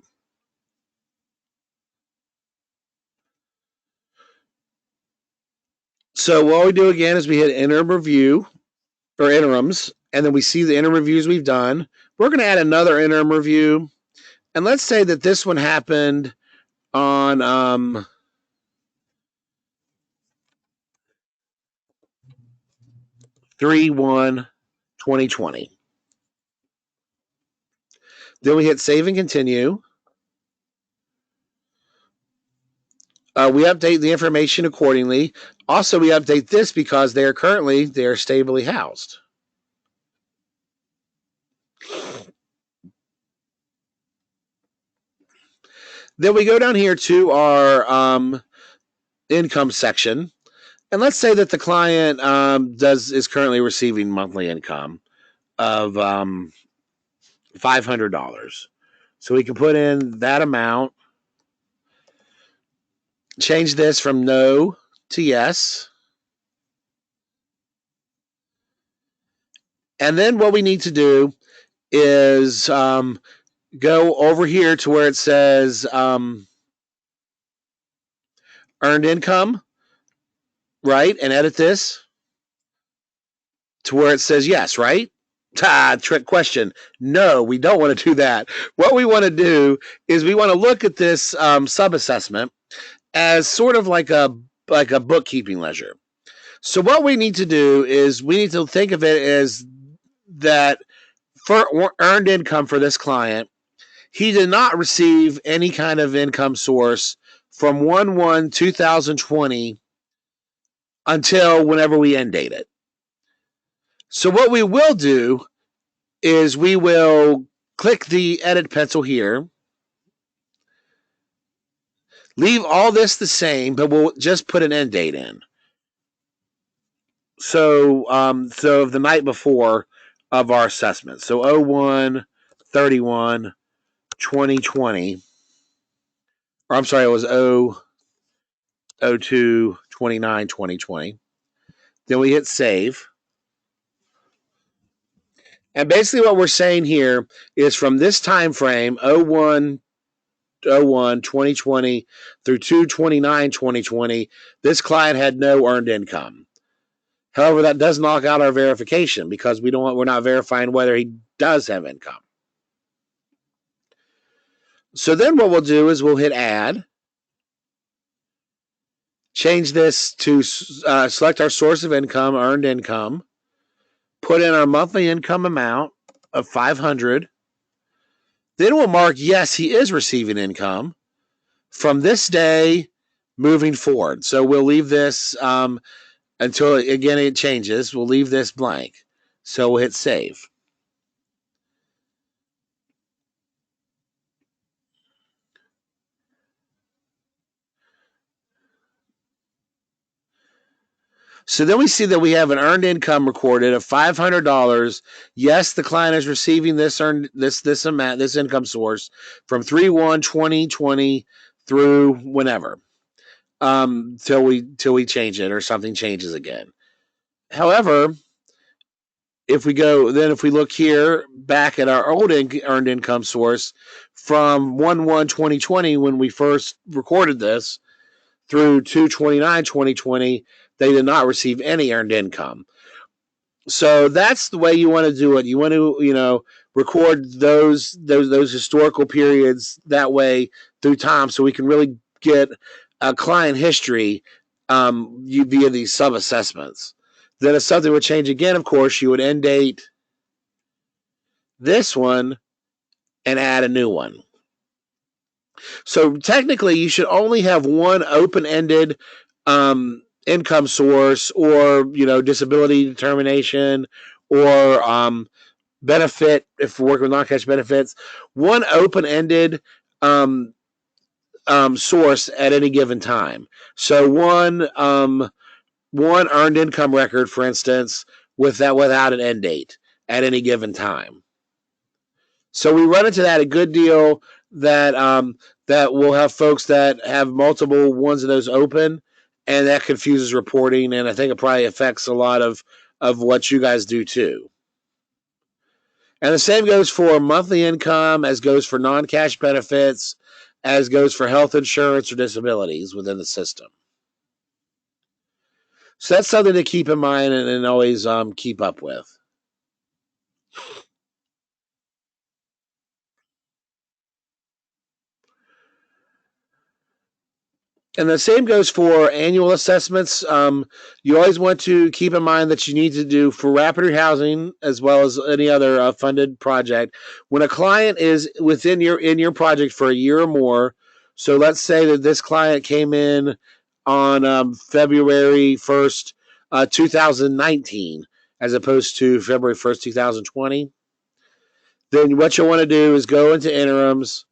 So what we do again is we hit interim review or interims, and then we see the interim reviews we've done. We're going to add another interim review, and let's say that this one happened on 3/1/2020. Then we hit save and continue. We update the information accordingly. Also, we update this because they are stably housed. Then we go down here to our income section, and let's say that the client is currently receiving monthly income of $500. So we can put in that amount, change this from no to yes. And then what we need to do is go over here to where it says earned income, right? And edit this to where it says yes, right? Trick question. No, we don't want to do that. What we want to do is we want to look at this sub-assessment as sort of like a bookkeeping measure. So what we need to do is we need to think of it as that for earned income for this client, he did not receive any kind of income source from 1/1/2020 until whenever we end date it. So what we will do is we will click the edit pencil here, leave all this the same, but we'll just put an end date in. So the night before of our assessment. So 01/31/2020, or I'm sorry, it was 02/29/2020. Then we hit save. And basically what we're saying here is from this time frame, 01/01/2020 through 2/29/2020, this client had no earned income. However, that does knock out our verification because we're not verifying whether he does have income. So then what we'll do is we'll hit add, change this to select our source of income, earned income, put in our monthly income amount of $500. Then we'll mark yes, he is receiving income from this day moving forward. So we'll leave this until, again, it changes. We'll leave this blank. So we'll hit save. So then we see that we have an earned income recorded of $500. Yes, the client is receiving this amount, this income source from 3/1/2020 through whenever, till we change it or something changes again. However, if we look here back at our old earned income source from 1/1/2020 when we first recorded this through 2/29/2020, they did not receive any earned income. So that's the way you want to do it. You want to, record those historical periods that way through time, so we can really get a client history via these sub assessments. Then if something would change again, of course, you would end date this one and add a new one. So technically, you should only have one open-ended income source, or disability determination, or benefit if we're working with non-cash benefits. One open-ended source at any given time. So one earned income record, for instance, without an end date at any given time. So we run into that a good deal, that we'll have folks that have multiple ones of those open, and that confuses reporting, and I think it probably affects a lot of what you guys do too. And the same goes for monthly income, as goes for non-cash benefits, as goes for health insurance or disabilities within the system. So that's something to keep in mind and always keep up with. And the same goes for annual assessments. You always want to keep in mind that you need to do for rapid rehousing, as well as any other funded project, when a client is in your project for a year or more. So let's say that this client came in on February 1st, 2019, as opposed to February 1st, 2020. Then what you'll want to do is go into interims,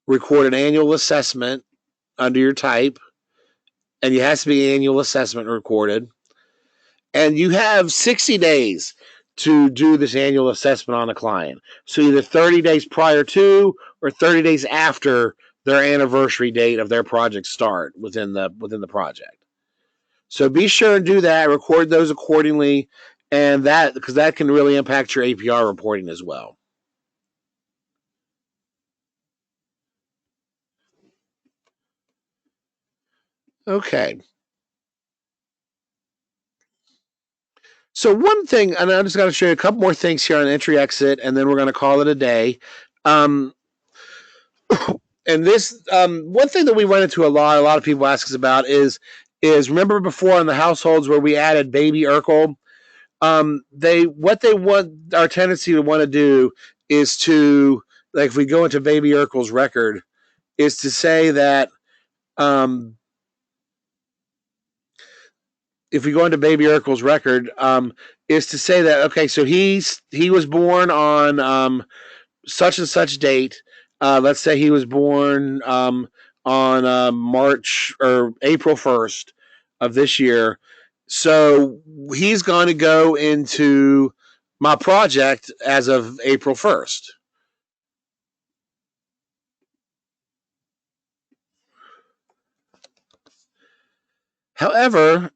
record an annual assessment under your type, and it has to be annual assessment recorded. And you have 60 days to do this annual assessment on a client. So either 30 days prior to or 30 days after their anniversary date of their project start within the project. So be sure and do that, record those accordingly, and because that can really impact your APR reporting as well. Okay. So one thing, and I'm just going to show you a couple more things here on entry exit, and then we're going to call it a day. And this one thing that we run into a lot of people ask us about is remember before in the households where we added baby Urkel, what they want, our tendency to want to do is to, like, if we go into baby Urkel's record, is to say that If we go into Baby Urkel's record, is to say that, okay, so he was born on such and such date. Let's say he was born on March or April 1st of this year. So he's going to go into my project as of April 1st. However,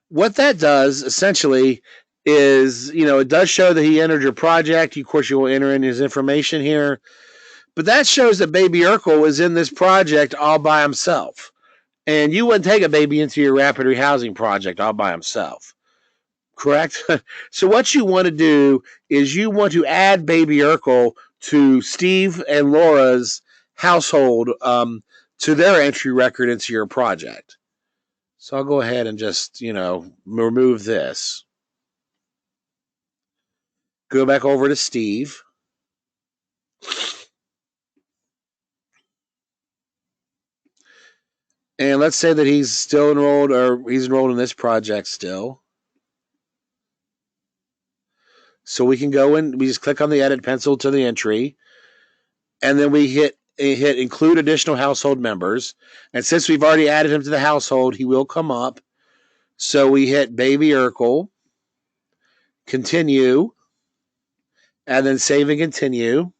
what that does essentially is, it does show that he entered your project. Of course, you will enter in his information here, but that shows that Baby Urkel was in this project all by himself. And you wouldn't take a baby into your rapid rehousing project all by himself, correct? So what you want to do is you want to add Baby Urkel to Steve and Laura's household, to their entry record into your project. So I'll go ahead and just, remove this. Go back over to Steve. And let's say that he's still enrolled, or he's enrolled in this project still. So we can go in, we just click on the edit pencil to the entry, and then we hit include additional household members. And since we've already added him to the household, he will come up. So we hit Baby Urkel, continue, and then save and continue.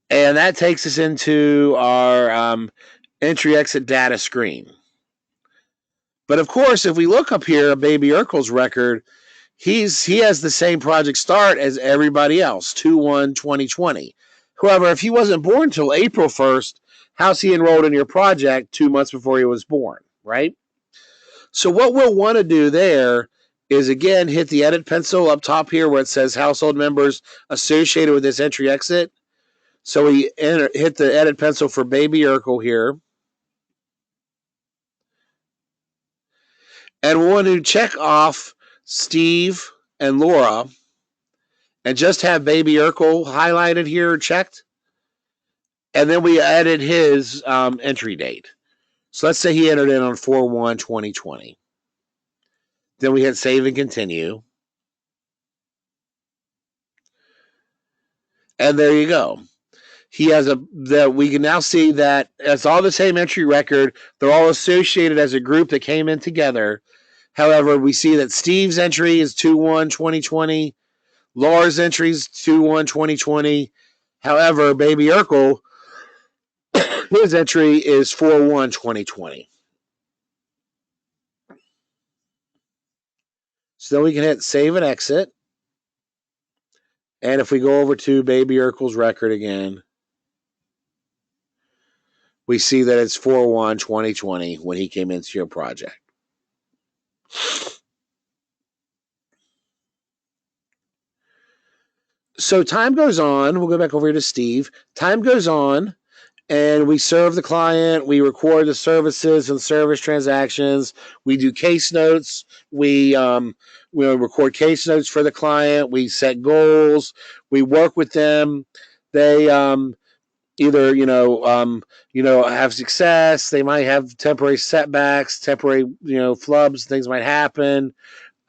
And that takes us into our entry exit data screen. But of course, if we look up here, Baby Urkel's record, he has the same project start as everybody else, 2/1/2020. However, if he wasn't born until April 1st, how's he enrolled in your project 2 months before he was born, right? So what we'll want to do there is, again, hit the edit pencil up top here where it says household members associated with this entry exit. So we hit the edit pencil for Baby Urkel here. And we want to check off Steve and Laura and just have Baby Urkel highlighted here, checked. And then we added his entry date. So let's say he entered in on 4/1/2020. Then we hit save and continue. And there you go. He has that we can now see that it's all the same entry record. They're all associated as a group that came in together. However, we see that Steve's entry is 2/1/2020. Laura's entry is 2/1/2020. However, Baby Urkel, his entry is 4/1/2020. So then we can hit save and exit. And if we go over to Baby Urkel's record again, we see that it's 4/1/2020 when he came into your project. So time goes on. We'll go back over here to Steve. Time goes on, and we serve the client. We record the services and service transactions. We do case notes. We record case notes for the client. We set goals. We work with them. They either have success. They might have temporary setbacks, temporary flubs. Things might happen.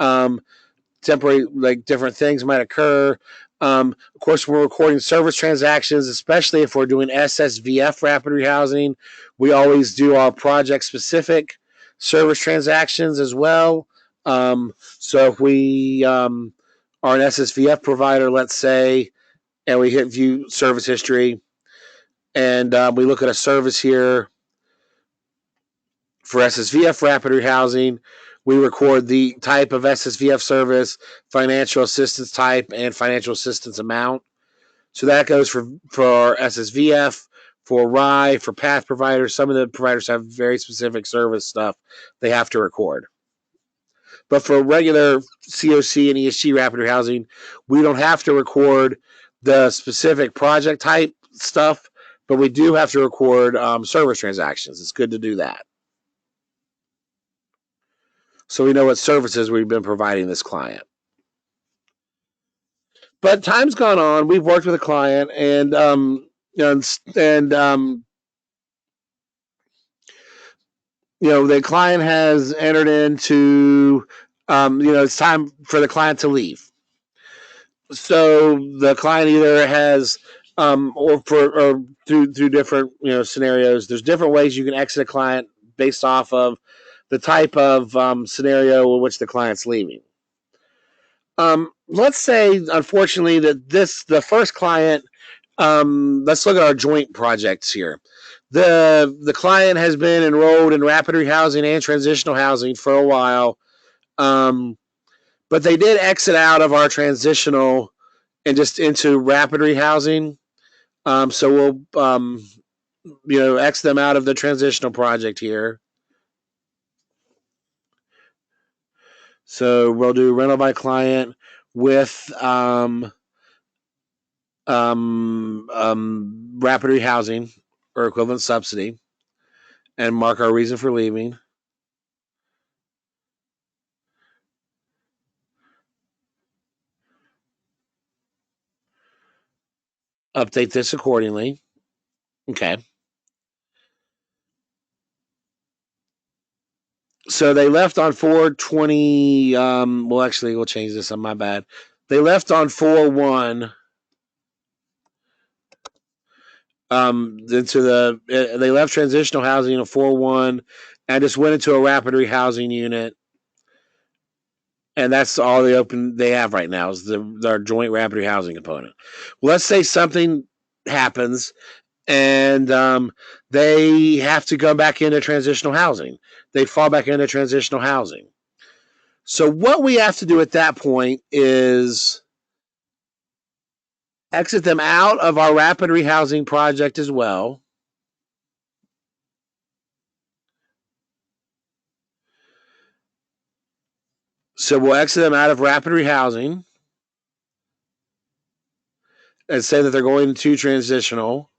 Temporary, like, different things might occur. Of course, we're recording service transactions, especially if we're doing SSVF rapid rehousing. We always do our project specific service transactions as well. So if we are an SSVF provider, let's say, and we hit view service history, and we look at a service here for SSVF rapid rehousing, we record the type of SSVF service, financial assistance type, and financial assistance amount. So that goes for SSVF, for RI, for path providers. Some of the providers have very specific service stuff they have to record. But for regular COC and ESG rapid rehousing, we don't have to record the specific project type stuff, but we do have to record service transactions. It's good to do that, so we know what services we've been providing this client. But time's gone on. We've worked with a client, and the client has entered into, it's time for the client to leave. So the client either has, or through different scenarios. There's different ways you can exit a client based off of the type of scenario in which the client's leaving. Let's say, unfortunately, that the first client. Let's look at our joint projects here. The client has been enrolled in rapid rehousing and transitional housing for a while, but they did exit out of our transitional and just into rapid rehousing. So we'll X them out of the transitional project here. So we'll do rental by client with rapid rehousing or equivalent subsidy, and mark our reason for leaving. Update this accordingly. Okay. So they left on 4/20. Well, actually, we'll change this on my bad. They left on 4/1. They left transitional housing at 4/1 and just went into a rapid rehousing unit. And that's all they have right now is their joint rapid rehousing component. Well, let's say something happens and they have to go back into transitional housing. They fall back into transitional housing. So what we have to do at that point is exit them out of our rapid rehousing project as well. So we'll exit them out of rapid rehousing and say that they're going to transitional,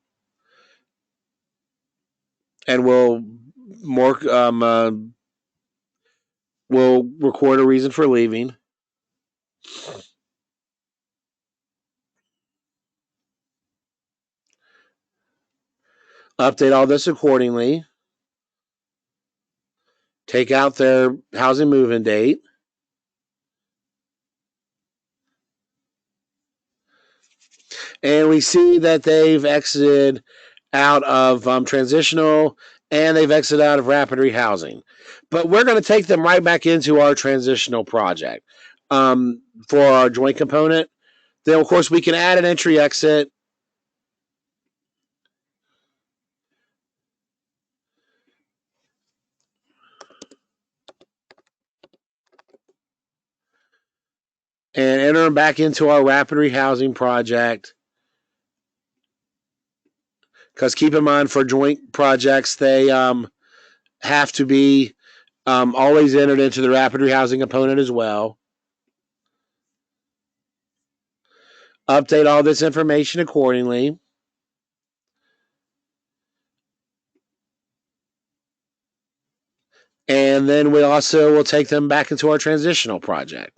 and we'll record a reason for leaving. Update all this accordingly. Take out their housing move-in date. And we see that they've exited out of transitional and they've exited out of rapid rehousing. But we're going to take them right back into our transitional project for our joint component. Then, of course, we can add an entry exit. And enter them back into our rapid rehousing project. Because keep in mind, for joint projects, they have to be always entered into the rapid rehousing component as well. Update all this information accordingly. And then we also will take them back into our transitional project.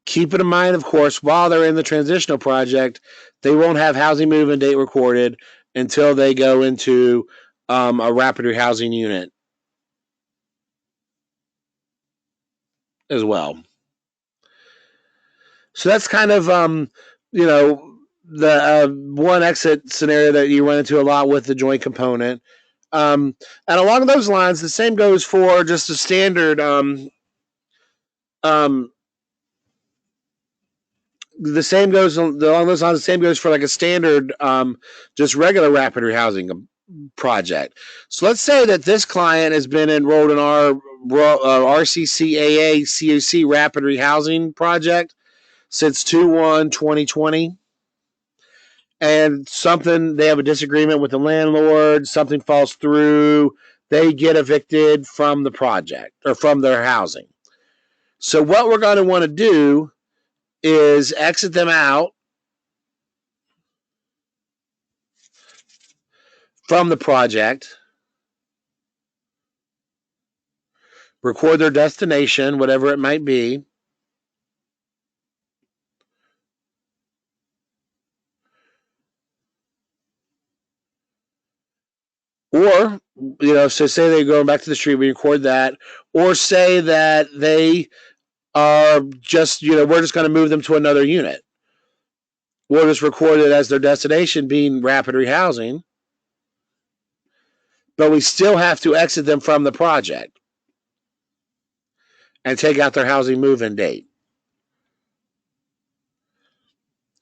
Keep it in mind, of course, while they're in the transitional project, they won't have housing move-in date recorded until they go into a rapid rehousing unit as well. So that's kind of the one exit scenario that you run into a lot with the joint component. And along those lines, the same goes for just a standard the same goes along those lines. The same goes for like a standard, just regular rapid rehousing project. So let's say that this client has been enrolled in our RCCAA COC rapid rehousing project since 2/1/2020, and they have a disagreement with the landlord. Something falls through. They get evicted from the project or from their housing. So what we're going to want to do is exit them out from the project, record their destination, whatever it might be, or, so say they're going back to the street, we record that, or say that they are just, we're just going to move them to another unit. We'll just record it as their destination being rapid rehousing, but we still have to exit them from the project and take out their housing move-in date.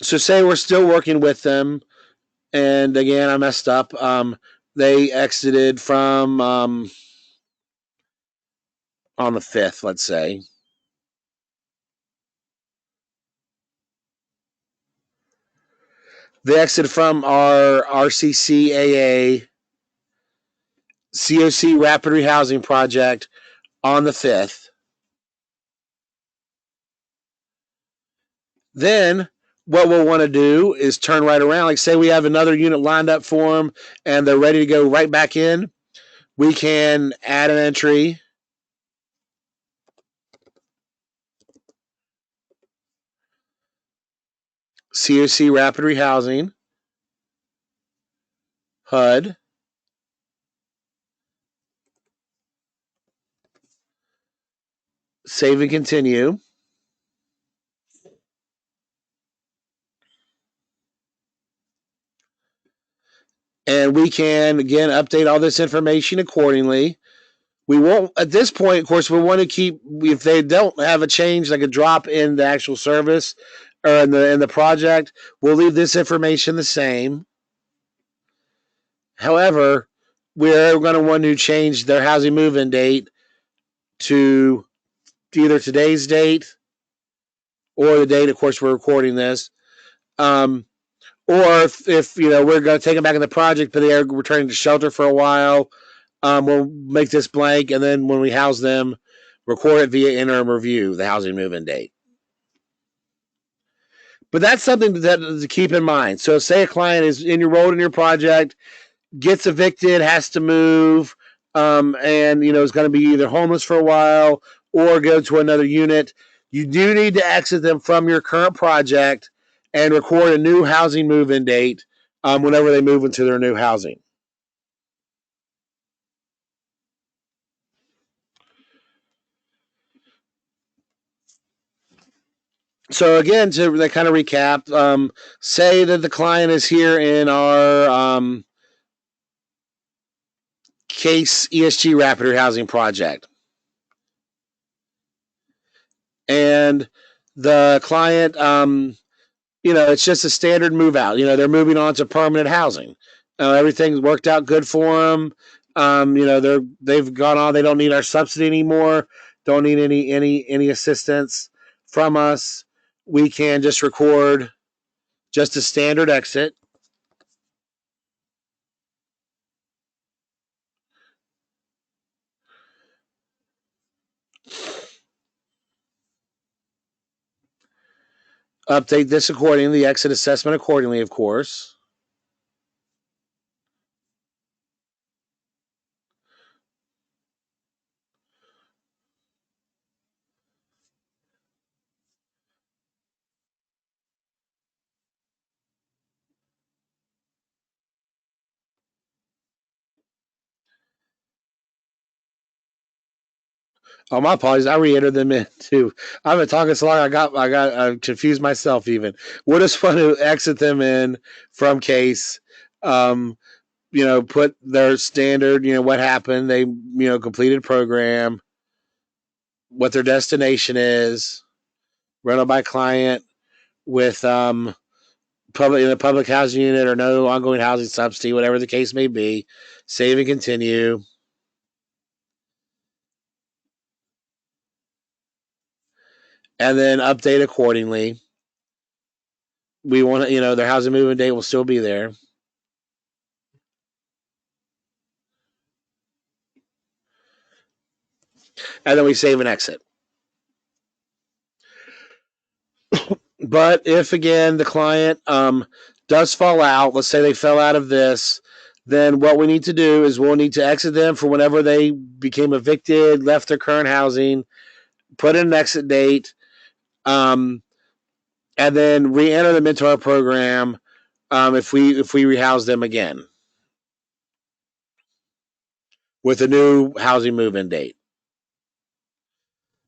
So say we're still working with them, and again, I messed up. They exited from on the 5th, let's say. They exited from our RCCAA COC Rapid Rehousing Project on the 5th. Then what we'll want to do is turn right around. Like, say we have another unit lined up for them and they're ready to go right back in. We can add an entry. COC Rapid Rehousing. HUD. Save and continue. And we can, again, update all this information accordingly. We won't, at this point, of course, we want to keep, if they don't have a change, like a drop in the actual service or in the project, we'll leave this information the same. However, we're going to want to change their housing move-in date to either today's date or the date, of course, we're recording this. Or if we're going to take them back in the project, but they are returning to shelter for a while, we'll make this blank, and then when we house them, record it via interim review, the housing move-in date. But that's something to keep in mind. So say a client is enrolled in your project, gets evicted, has to move, and is going to be either homeless for a while or go to another unit. You do need to exit them from your current project and record a new housing move-in date whenever they move into their new housing. So again, to kind of recap, say that the client is here in our case ESG Rapid Rehousing Project. And the client, it's just a standard move out. They're moving on to permanent housing. Everything's worked out good for them. They've gone on. They don't need our subsidy anymore. Don't need any assistance from us. We can just record just a standard exit. Update this accordingly, the exit assessment accordingly, of course. Oh, my apologies. I re-entered them in too. I've been talking so long. I confused myself even. We're just want to exit them in from case. Put their standard. What happened. They completed program. What their destination is. Rental by client with public in a public housing unit or no ongoing housing subsidy, whatever the case may be. Save and continue. And then update accordingly. We want to, their housing movement date will still be there. And then we save and exit. But if again the client does fall out, let's say they fell out of this, then what we need to do is we'll need to exit them for whenever they became evicted, left their current housing, put in an exit date, and then re-enter them into our program if we rehouse them again with a new housing move-in date.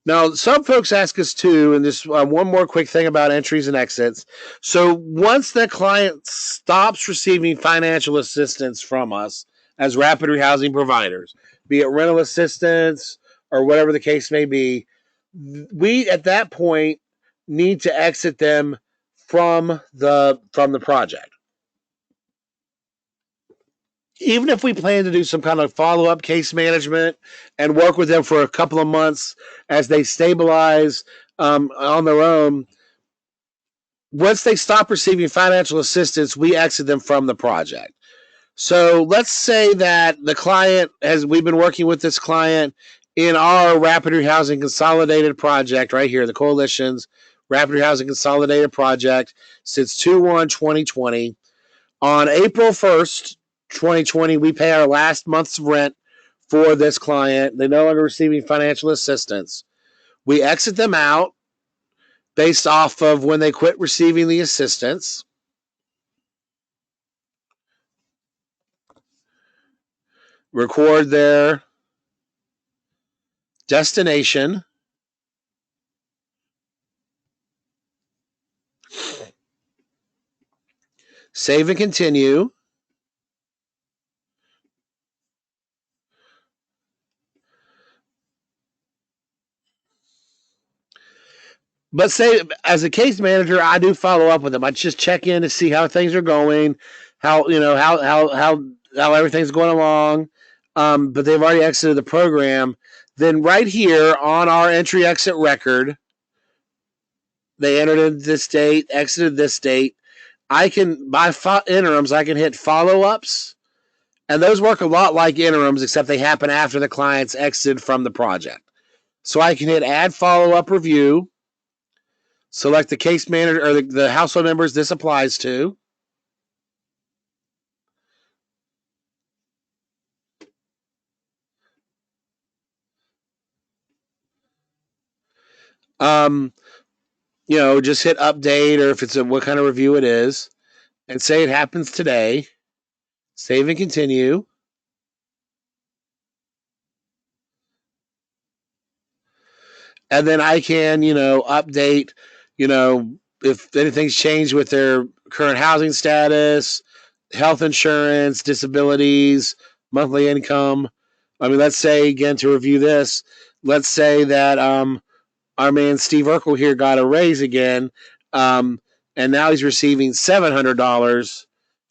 Now, some folks ask us too, and this one more quick thing about entries and exits. So once the client stops receiving financial assistance from us as rapid rehousing providers, be it rental assistance or whatever the case may be, we at that point need to exit them from the project. Even if we plan to do some kind of follow-up case management and work with them for a couple of months as they stabilize on their own, once they stop receiving financial assistance, we exit them from the project. So let's say that the client we've been working with this client in our Rapid Rehousing Consolidated project right here, the Coalition's Rapid Rehousing Consolidated project since 2/1/2020. On April 1st, 2020, we pay our last month's rent for this client. They're no longer receiving financial assistance. We exit them out based off of when they quit receiving the assistance. Record their destination. Save and continue. But say, as a case manager, I do follow up with them. I just check in to see how things are going, how everything's going along. But they've already exited the program. Then right here on our entry exit record, they entered in this date, exited this date. I can, by interims, I can hit follow-ups, and those work a lot like interims, except they happen after the client's exited from the project. So I can hit add follow-up review, select the case manager or the household members this applies to. Just hit update, or if it's what kind of review it is, and say it happens today. Save and continue. And then I can, update, if anything's changed with their current housing status, health insurance, disabilities, monthly income. I mean, let's say, again, to review this, let's say that our man Steve Urkel here got a raise again, and now he's receiving $700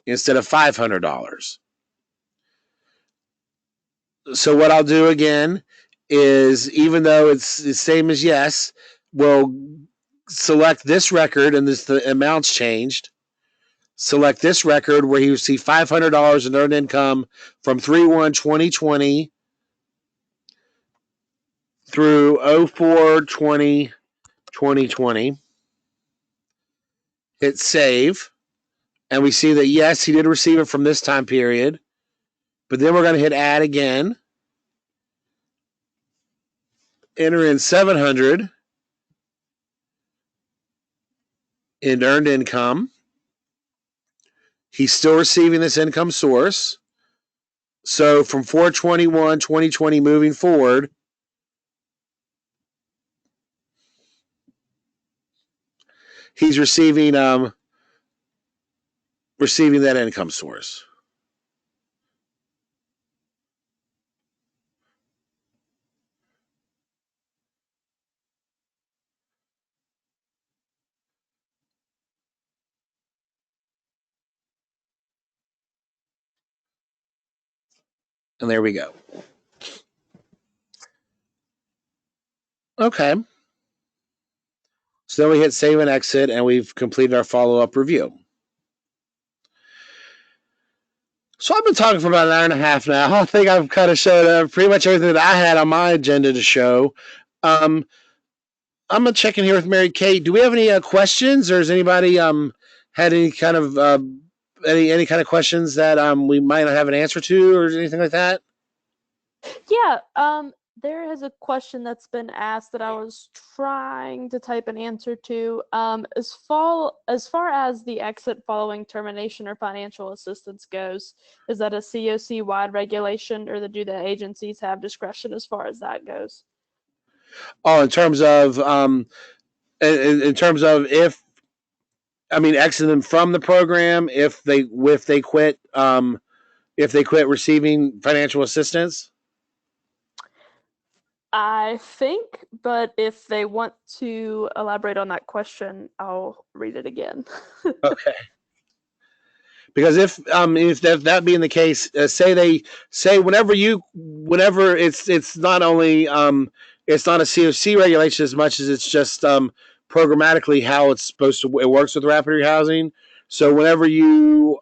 instead of $500. So what I'll do again is, even though it's the same as yes, we'll select this record, and the amount's changed. Select this record where he received $500 in earned income from 3/1/2020 through 04/20/2020. Hit save, and we see that yes, he did receive it from this time period. But then we're going to hit add again. Enter in 700 in earned income. He's still receiving this income source. So from 4/21/2020 moving forward, he's receiving that income source. And there we go. Okay. So then we hit save and exit, and we've completed our follow-up review. So I've been talking for about an hour and a half now. I think I've kind of showed pretty much everything that I had on my agenda to show. I'm gonna check in here with Mary Kate. Do we have any questions, or has anybody had any kind of any kind of questions that we might not have an answer to, or anything like that? Yeah, there is a question that's been asked that I was trying to type an answer to. As far as the exit following termination or financial assistance goes, is that a COC wide regulation, or do the agencies have discretion as far as that goes? Oh, in terms of exit them from the program if they quit receiving financial assistance. I think, but if they want to elaborate on that question, I'll read it again. Okay. Because if that being the case, say whenever it's not only it's not a COC regulation as much as it's just programmatically how it's supposed to it works with rapid rehousing. So whenever you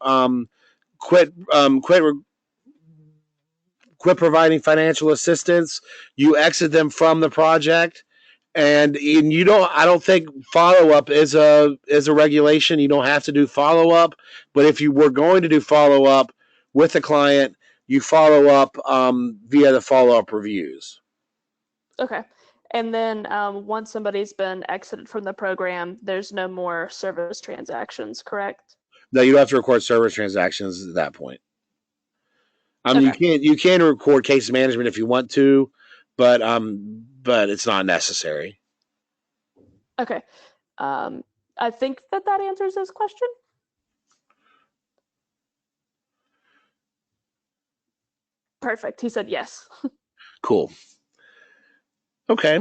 quit quit providing financial assistance, you exit them from the project, and you don't. I don't think follow up is a regulation. You don't have to do follow up, but if you were going to do follow up with the client, you follow up via the follow up reviews. Okay. And then once somebody's been exited from the program, there's no more service transactions, correct? Now you don't have to record service transactions at that point. Okay. You can record case management if you want to, but it's not necessary. Okay. Um, I think that answers this question. Perfect. He said yes. Cool. Okay.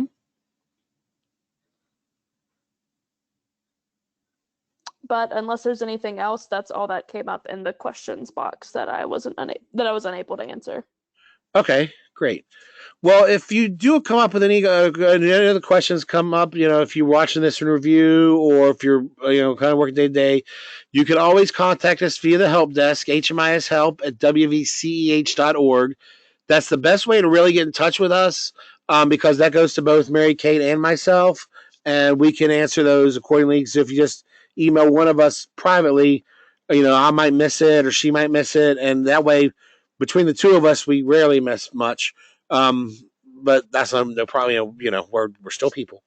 But unless there's anything else, that's all that came up in the questions box that I was unable to answer. Okay. Great. Well, if you do come up with any other questions come up, if you're watching this in review or if you're, kind of working day to day, you can always contact us via the help desk, hmishelp at wvceh.org. That's the best way to really get in touch with us because that goes to both Mary Kate and myself, and we can answer those accordingly. So if you just email one of us privately, I might miss it or she might miss it, and that way, between the two of us, we rarely miss much. Um, but that's no problem. We're still people.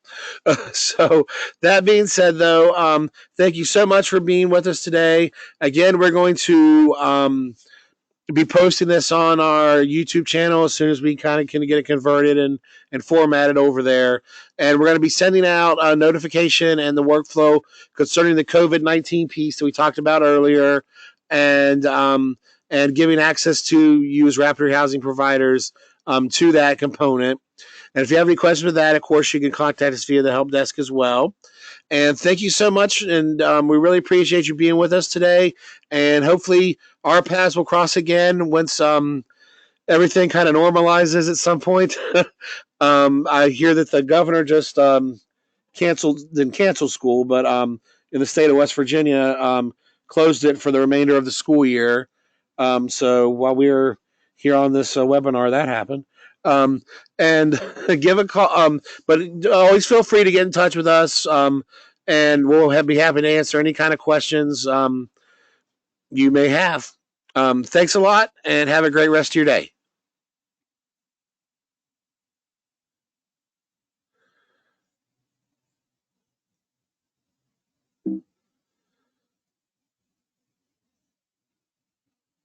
So that being said, though, thank you so much for being with us today. Again, we're going to be posting this on our YouTube channel as soon as we kind of can get it converted and formatted over there. And we're going to be sending out a notification and the workflow concerning the COVID-19 piece that we talked about earlier, and giving access to use rapid housing providers to that component. And if you have any questions with that, of course, you can contact us via the help desk as well. And thank you so much. And we really appreciate you being with us today. And hopefully, our paths will cross again once everything kind of normalizes at some point. I hear that the governor just didn't cancel school, but in the state of West Virginia, closed it for the remainder of the school year. So while we were here on this webinar, that happened. Um, and give a call, but always feel free to get in touch with us, and we'll be happy to answer any kind of questions you may have. Thanks a lot, and have a great rest of your day.